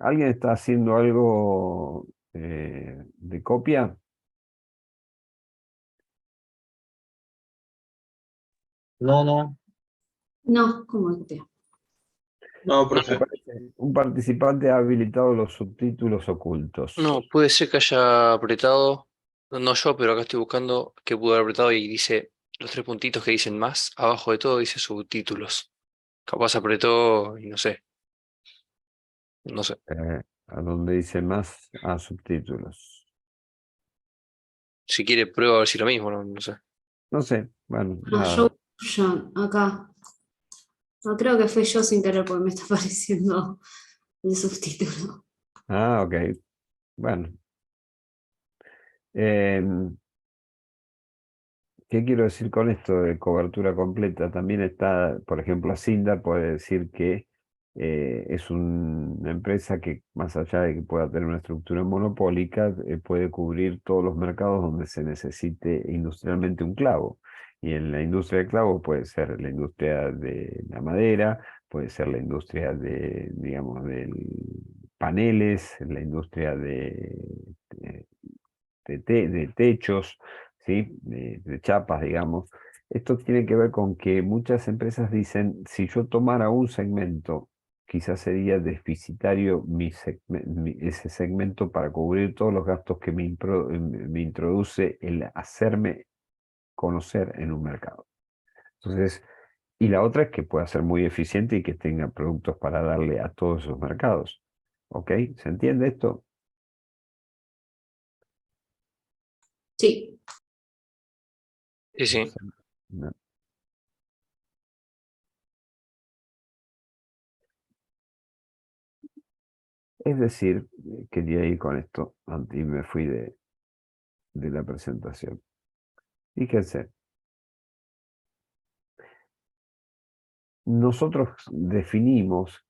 ¿Alguien está haciendo algo de copia? No, no. No, como que. No, Me profe. parece, un participante ha habilitado los subtítulos ocultos. No, puede ser que haya apretado, no yo, pero acá estoy buscando que pudo haber apretado y dice los tres puntitos que dicen más, abajo de todo dice subtítulos. Capaz apretó y no sé, no sé. A donde dice más a subtítulos. Si quiere prueba a ver si lo mismo, no, no sé. No sé, bueno, No, nada. acá. No, creo que fue yo sin querer porque me está apareciendo el subtítulo. Ah, ok. Bueno. ¿Qué quiero decir con esto de cobertura completa? También está, por ejemplo, Sindar puede decir que es una empresa que, más allá de que pueda tener una estructura monopólica, puede cubrir todos los mercados donde se necesite industrialmente un clavo. Y en la industria de clavos puede ser la industria de la madera, puede ser la industria de, digamos, de paneles, la industria de techos, ¿sí? De chapas, digamos. Esto tiene que ver con que muchas empresas dicen, si yo tomara un segmento, quizás sería deficitario ese segmento para cubrir todos los gastos que me introduce el hacerme conocer en un mercado. Entonces, y la otra es que pueda ser muy eficiente y que tenga productos para darle a todos esos mercados. ¿Ok? ¿Se entiende esto? Sí, Sí, sí. No. Es decir, quería ir con esto antes y me fui de la presentación. Fíjense, nosotros definimos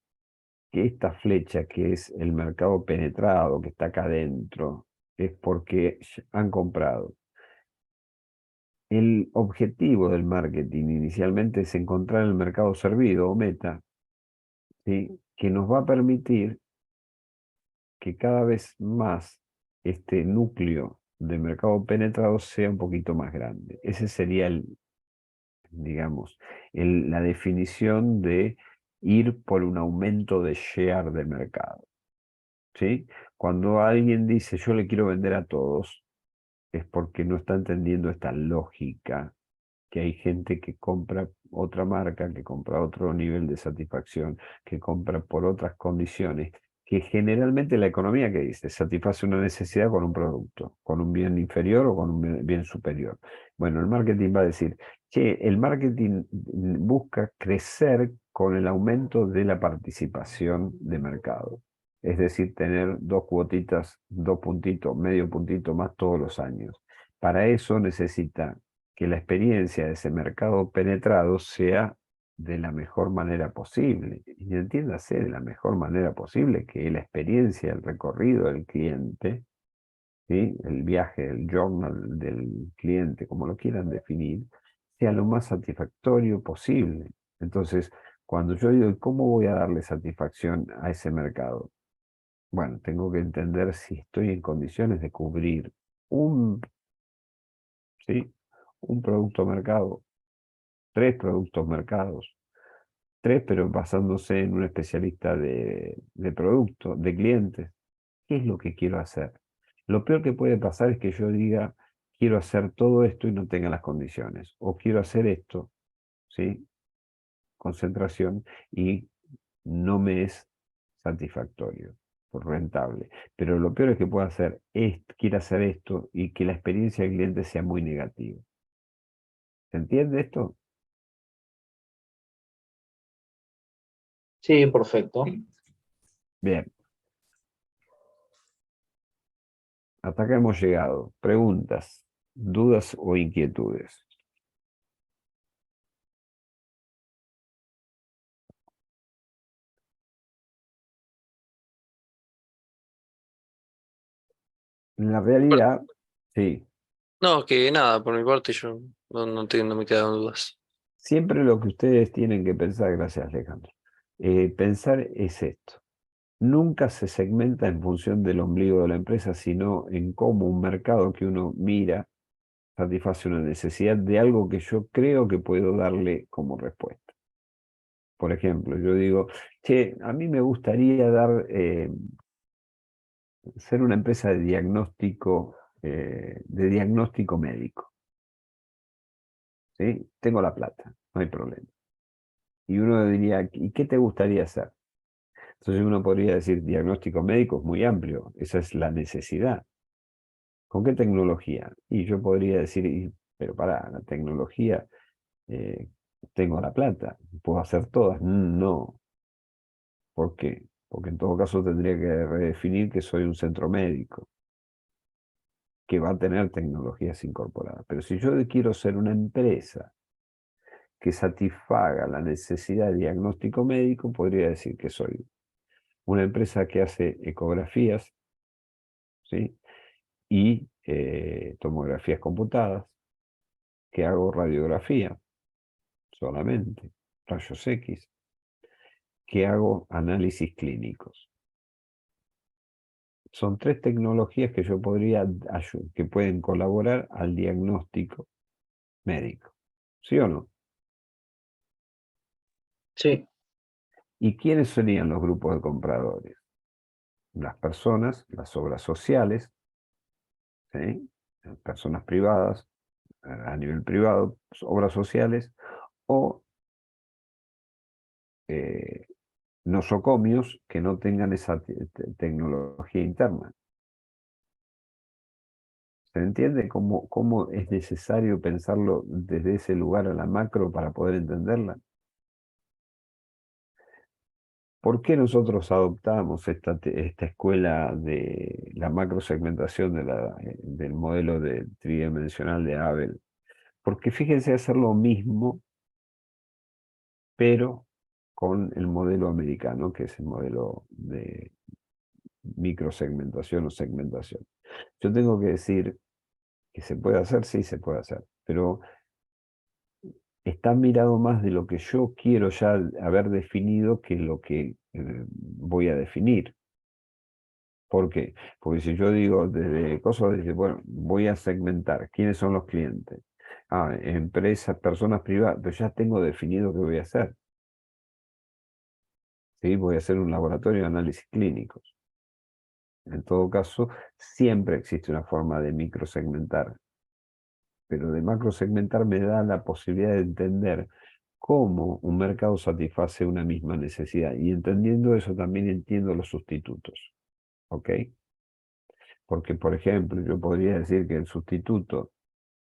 que esta flecha, que es el mercado penetrado, que está acá adentro, es porque han comprado El objetivo del marketing inicialmente es encontrar el mercado servido o meta, ¿sí? Que nos va a permitir que cada vez más este núcleo de mercado penetrado sea un poquito más grande. Ese sería digamos, la definición de ir por un aumento de share de mercado, ¿sí? Cuando alguien dice yo le quiero vender a todos, es porque no está entendiendo esta lógica, que hay gente que compra otra marca, que compra otro nivel de satisfacción, que compra por otras condiciones, que generalmente la economía que dice satisface una necesidad con un producto, con un bien inferior o con un bien superior. Bueno, el marketing va a decir que el marketing busca crecer con el aumento de la participación de mercado. Es decir, tener 2 cuotitas, 2 puntitos, medio puntito más todos los años. Para eso necesita que la experiencia de ese mercado penetrado sea de la mejor manera posible. Y entiéndase de la mejor manera posible que la experiencia, el recorrido del cliente, ¿sí? El viaje, el journal del cliente, como lo quieran definir, sea lo más satisfactorio posible. Entonces, cuando yo digo, ¿cómo voy a darle satisfacción a ese mercado? Bueno, tengo que entender si estoy en condiciones de cubrir ¿sí? un producto mercado, 3 productos mercados, 3 pero basándose en un especialista de producto, de clientes. ¿Qué es lo que quiero hacer? Lo peor que puede pasar es que yo diga, quiero hacer todo esto y no tenga las condiciones, o quiero hacer esto, ¿sí? Concentración, y no me es satisfactorio, o rentable. Pero lo peor es que pueda hacer quiera hacer esto y que la experiencia del cliente sea muy negativa. ¿Se entiende esto? Sí, perfecto. Bien, hasta acá hemos llegado. Preguntas, dudas o inquietudes. En la realidad, sí, No, que nada, por mi parte yo no me quedan dudas. siempre lo que ustedes tienen que pensar, gracias Alejandro, pensar es esto. Nunca se segmenta en función del ombligo de la empresa, sino en cómo un mercado que uno mira satisface una necesidad de algo que yo creo que puedo darle como respuesta. Por ejemplo, yo digo, che, a mí me gustaría ser una empresa de diagnóstico médico. ¿Sí? Tengo la plata, no hay problema. Y uno diría, ¿y qué te gustaría hacer? Entonces uno podría decir, diagnóstico médico es muy amplio, esa es la necesidad. ¿Con qué tecnología? Y yo podría decir, pero para la tecnología, tengo la plata, puedo hacer todas. No. ¿Por qué? Porque en todo caso tendría que redefinir que soy un centro médico, que va a tener tecnologías incorporadas. Pero si yo quiero ser una empresa que satisfaga la necesidad de diagnóstico médico, podría decir que soy una empresa que hace ecografías, ¿sí? Y tomografías computadas, que hago radiografía solamente, rayos X, que hago análisis clínicos. Son 3 tecnologías que yo podría que pueden colaborar al diagnóstico médico. ¿Sí o no? Sí, ¿Y quiénes serían los grupos de compradores? Las personas, las obras sociales, ¿sí? Personas privadas, a nivel privado, obras sociales, o nosocomios que no tengan esa tecnología interna. ¿Se entiende cómo es necesario pensarlo desde ese lugar a la macro para poder entenderla? ¿Por qué nosotros adoptamos esta escuela de la macrosegmentación del modelo tridimensional de Abel? Porque fíjense hacer lo mismo, pero con el modelo americano, que es el modelo de microsegmentación o segmentación. Yo tengo que decir que se puede hacer, sí se puede hacer, pero está mirado más de lo que yo quiero ya haber definido que lo que voy a definir. ¿Por qué? Porque si yo digo desde cosas, dice, bueno, voy a segmentar, ¿quiénes son los clientes? Ah, empresas, personas privadas, pero ya tengo definido qué voy a hacer. ¿Sí? Voy a hacer un laboratorio de análisis clínicos. En todo caso, siempre existe una forma de microsegmentar, pero de macrosegmentar me da la posibilidad de entender cómo un mercado satisface una misma necesidad. Y entendiendo eso también entiendo los sustitutos. ¿Ok? Porque, por ejemplo, yo podría decir que el sustituto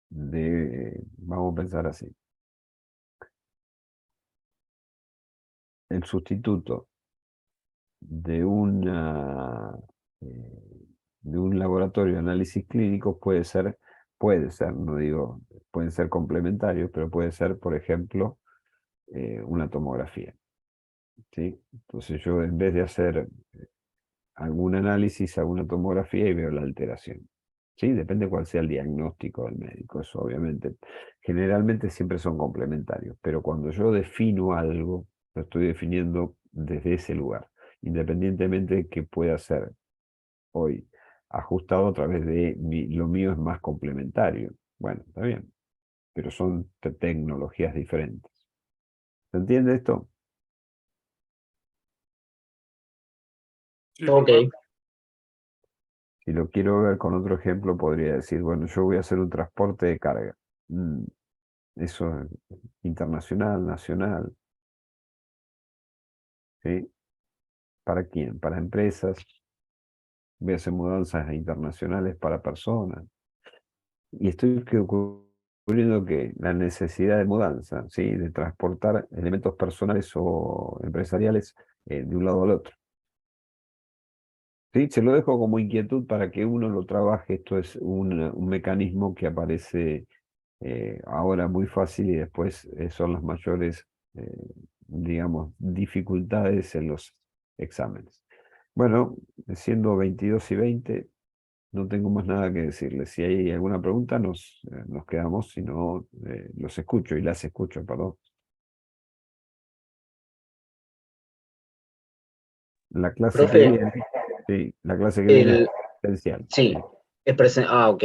vamos a pensar así, el sustituto de de un laboratorio de análisis clínicos puede ser, no digo, pueden ser complementarios, pero puede ser, por ejemplo, una tomografía. ¿Sí? Entonces yo en vez de hacer algún análisis, hago una tomografía y veo la alteración. ¿Sí? Depende cuál sea el diagnóstico del médico, eso obviamente. Generalmente siempre son complementarios, pero cuando yo defino algo, lo estoy definiendo desde ese lugar, independientemente de que pueda ser hoy ajustado a través de lo mío es más complementario. Bueno, está bien, pero son tecnologías diferentes. ¿Se entiende esto? Sí, Ok, perfecto. Si lo quiero ver con otro ejemplo, podría decir, bueno, yo voy a hacer un transporte de carga. Eso es internacional, nacional, ¿sí? ¿Para quién? Para empresas. Voy a hacer mudanzas internacionales para personas. Y estoy ocurriendo que la necesidad de mudanza, ¿sí? De transportar elementos personales o empresariales de un lado al otro. ¿Sí? Se lo dejo como inquietud para que uno lo trabaje. Esto es un mecanismo que aparece ahora muy fácil y después son las mayores, digamos, dificultades en los exámenes. Bueno, siendo 22:20, no tengo más nada que decirles. Si hay alguna pregunta, nos quedamos, si no, los escucho y las escucho, perdón. La clase que profe, viene, sí, la clase que viene es el, presencial. sí, ok.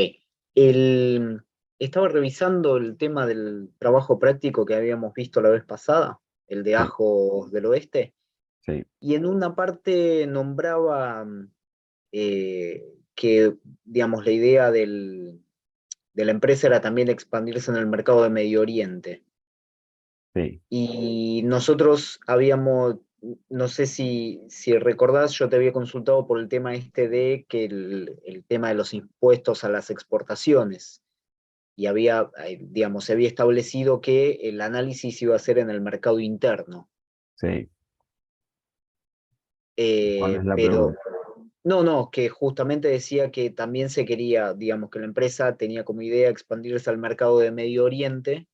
El, estaba revisando el tema del trabajo práctico que habíamos visto la vez pasada, el de Sí, Ajos del Oeste, sí, y en una parte nombraba que, digamos, la idea de la empresa era también expandirse en el mercado de Medio Oriente. sí, Y nosotros habíamos, no sé si recordás, yo te había consultado por el tema este de que el tema de los impuestos a las exportaciones. Y había, digamos, se había establecido que el análisis iba a ser en el mercado interno. sí. ¿Cuál es la Pero, pregunta? no, que justamente decía que también se quería, digamos, que la empresa tenía como idea expandirse al mercado de Medio Oriente.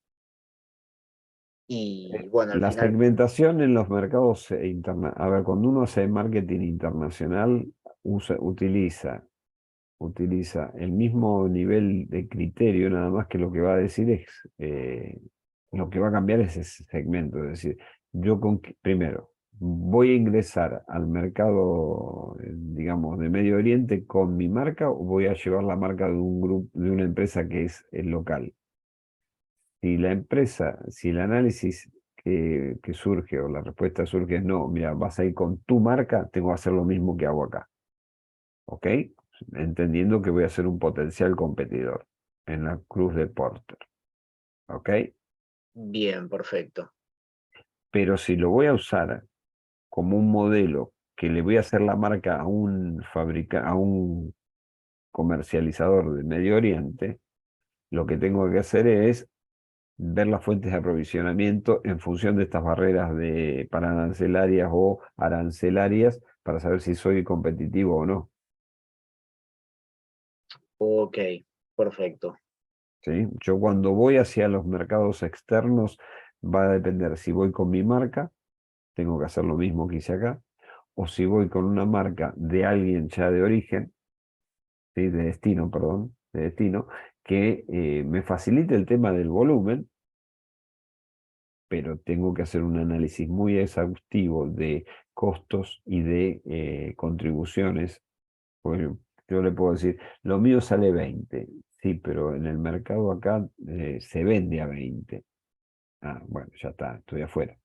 Y bueno, al La final, segmentación en los mercados internacionales. A ver, cuando uno hace marketing internacional, utiliza el mismo nivel de criterio, nada más que lo que va a decir es, lo que va a cambiar es ese segmento. Es decir, primero, voy a ingresar al mercado, digamos, de Medio Oriente con mi marca o voy a llevar la marca de un grupo, de una empresa que es el local. Si la empresa, si el análisis que surge o la respuesta surge es no, mira, vas a ir con tu marca, tengo que hacer lo mismo que hago acá. ¿Ok? Entendiendo que voy a ser un potencial competidor en la cruz de Porter. ¿Ok? bien, perfecto. Pero si lo voy a usar como un modelo que le voy a hacer la marca a a un comercializador de Medio Oriente, lo que tengo que hacer es ver las fuentes de aprovisionamiento en función de estas barreras pararancelarias o arancelarias para saber si soy competitivo o no. Ok, perfecto. ¿Sí? Yo cuando voy hacia los mercados externos va a depender si voy con mi marca, tengo que hacer lo mismo que hice acá, o si voy con una marca de alguien ya de origen, ¿sí? De destino, perdón, de destino, que me facilite el tema del volumen, pero tengo que hacer un análisis muy exhaustivo de costos y de contribuciones. Pues yo le puedo decir, lo mío sale 20, sí, pero en el mercado acá se vende a 20. Ah, bueno, ya está, estoy afuera.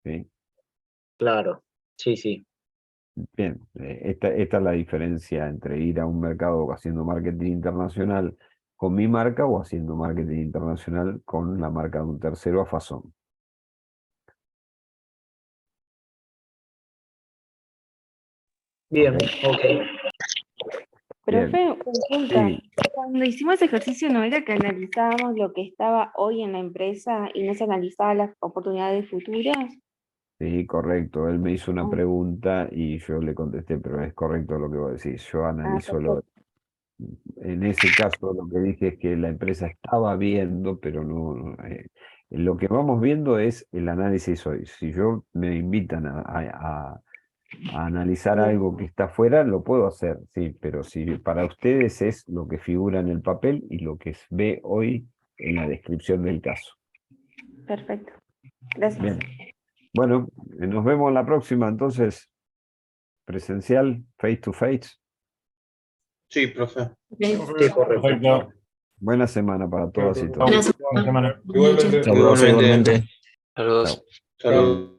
¿Sí? Claro, sí, sí. Bien, esta es la diferencia entre ir a un mercado haciendo marketing internacional con mi marca o haciendo marketing internacional con la marca de un tercero a Fazón. Bien, Ok. ok. Bien. Profe, consulta. Sí, Cuando hicimos ese ejercicio, ¿no era que analizábamos lo que estaba hoy en la empresa y no se analizaban las oportunidades futuras? sí, correcto. Él me hizo una Ah, pregunta y yo le contesté, pero es correcto lo que vos decís. Yo analizo perfecto. en ese caso lo que dije es que la empresa estaba viendo, pero lo que vamos viendo es el análisis hoy. Si yo me invitan a analizar Bien, algo que está afuera, lo puedo hacer, sí, pero si para ustedes es lo que figura en el papel y lo que ve hoy en la descripción del caso. perfecto. Gracias. Bien, bueno, nos vemos la próxima, entonces, presencial, face to face. Sí, profe. Ok. Sí, correcto. Perfecto. Buena semana para todas y Chao, todos. Buena Buena semana. Buenas noches. Chao, profe, Igualmente. igualmente. Saludos. Chao. Saludos.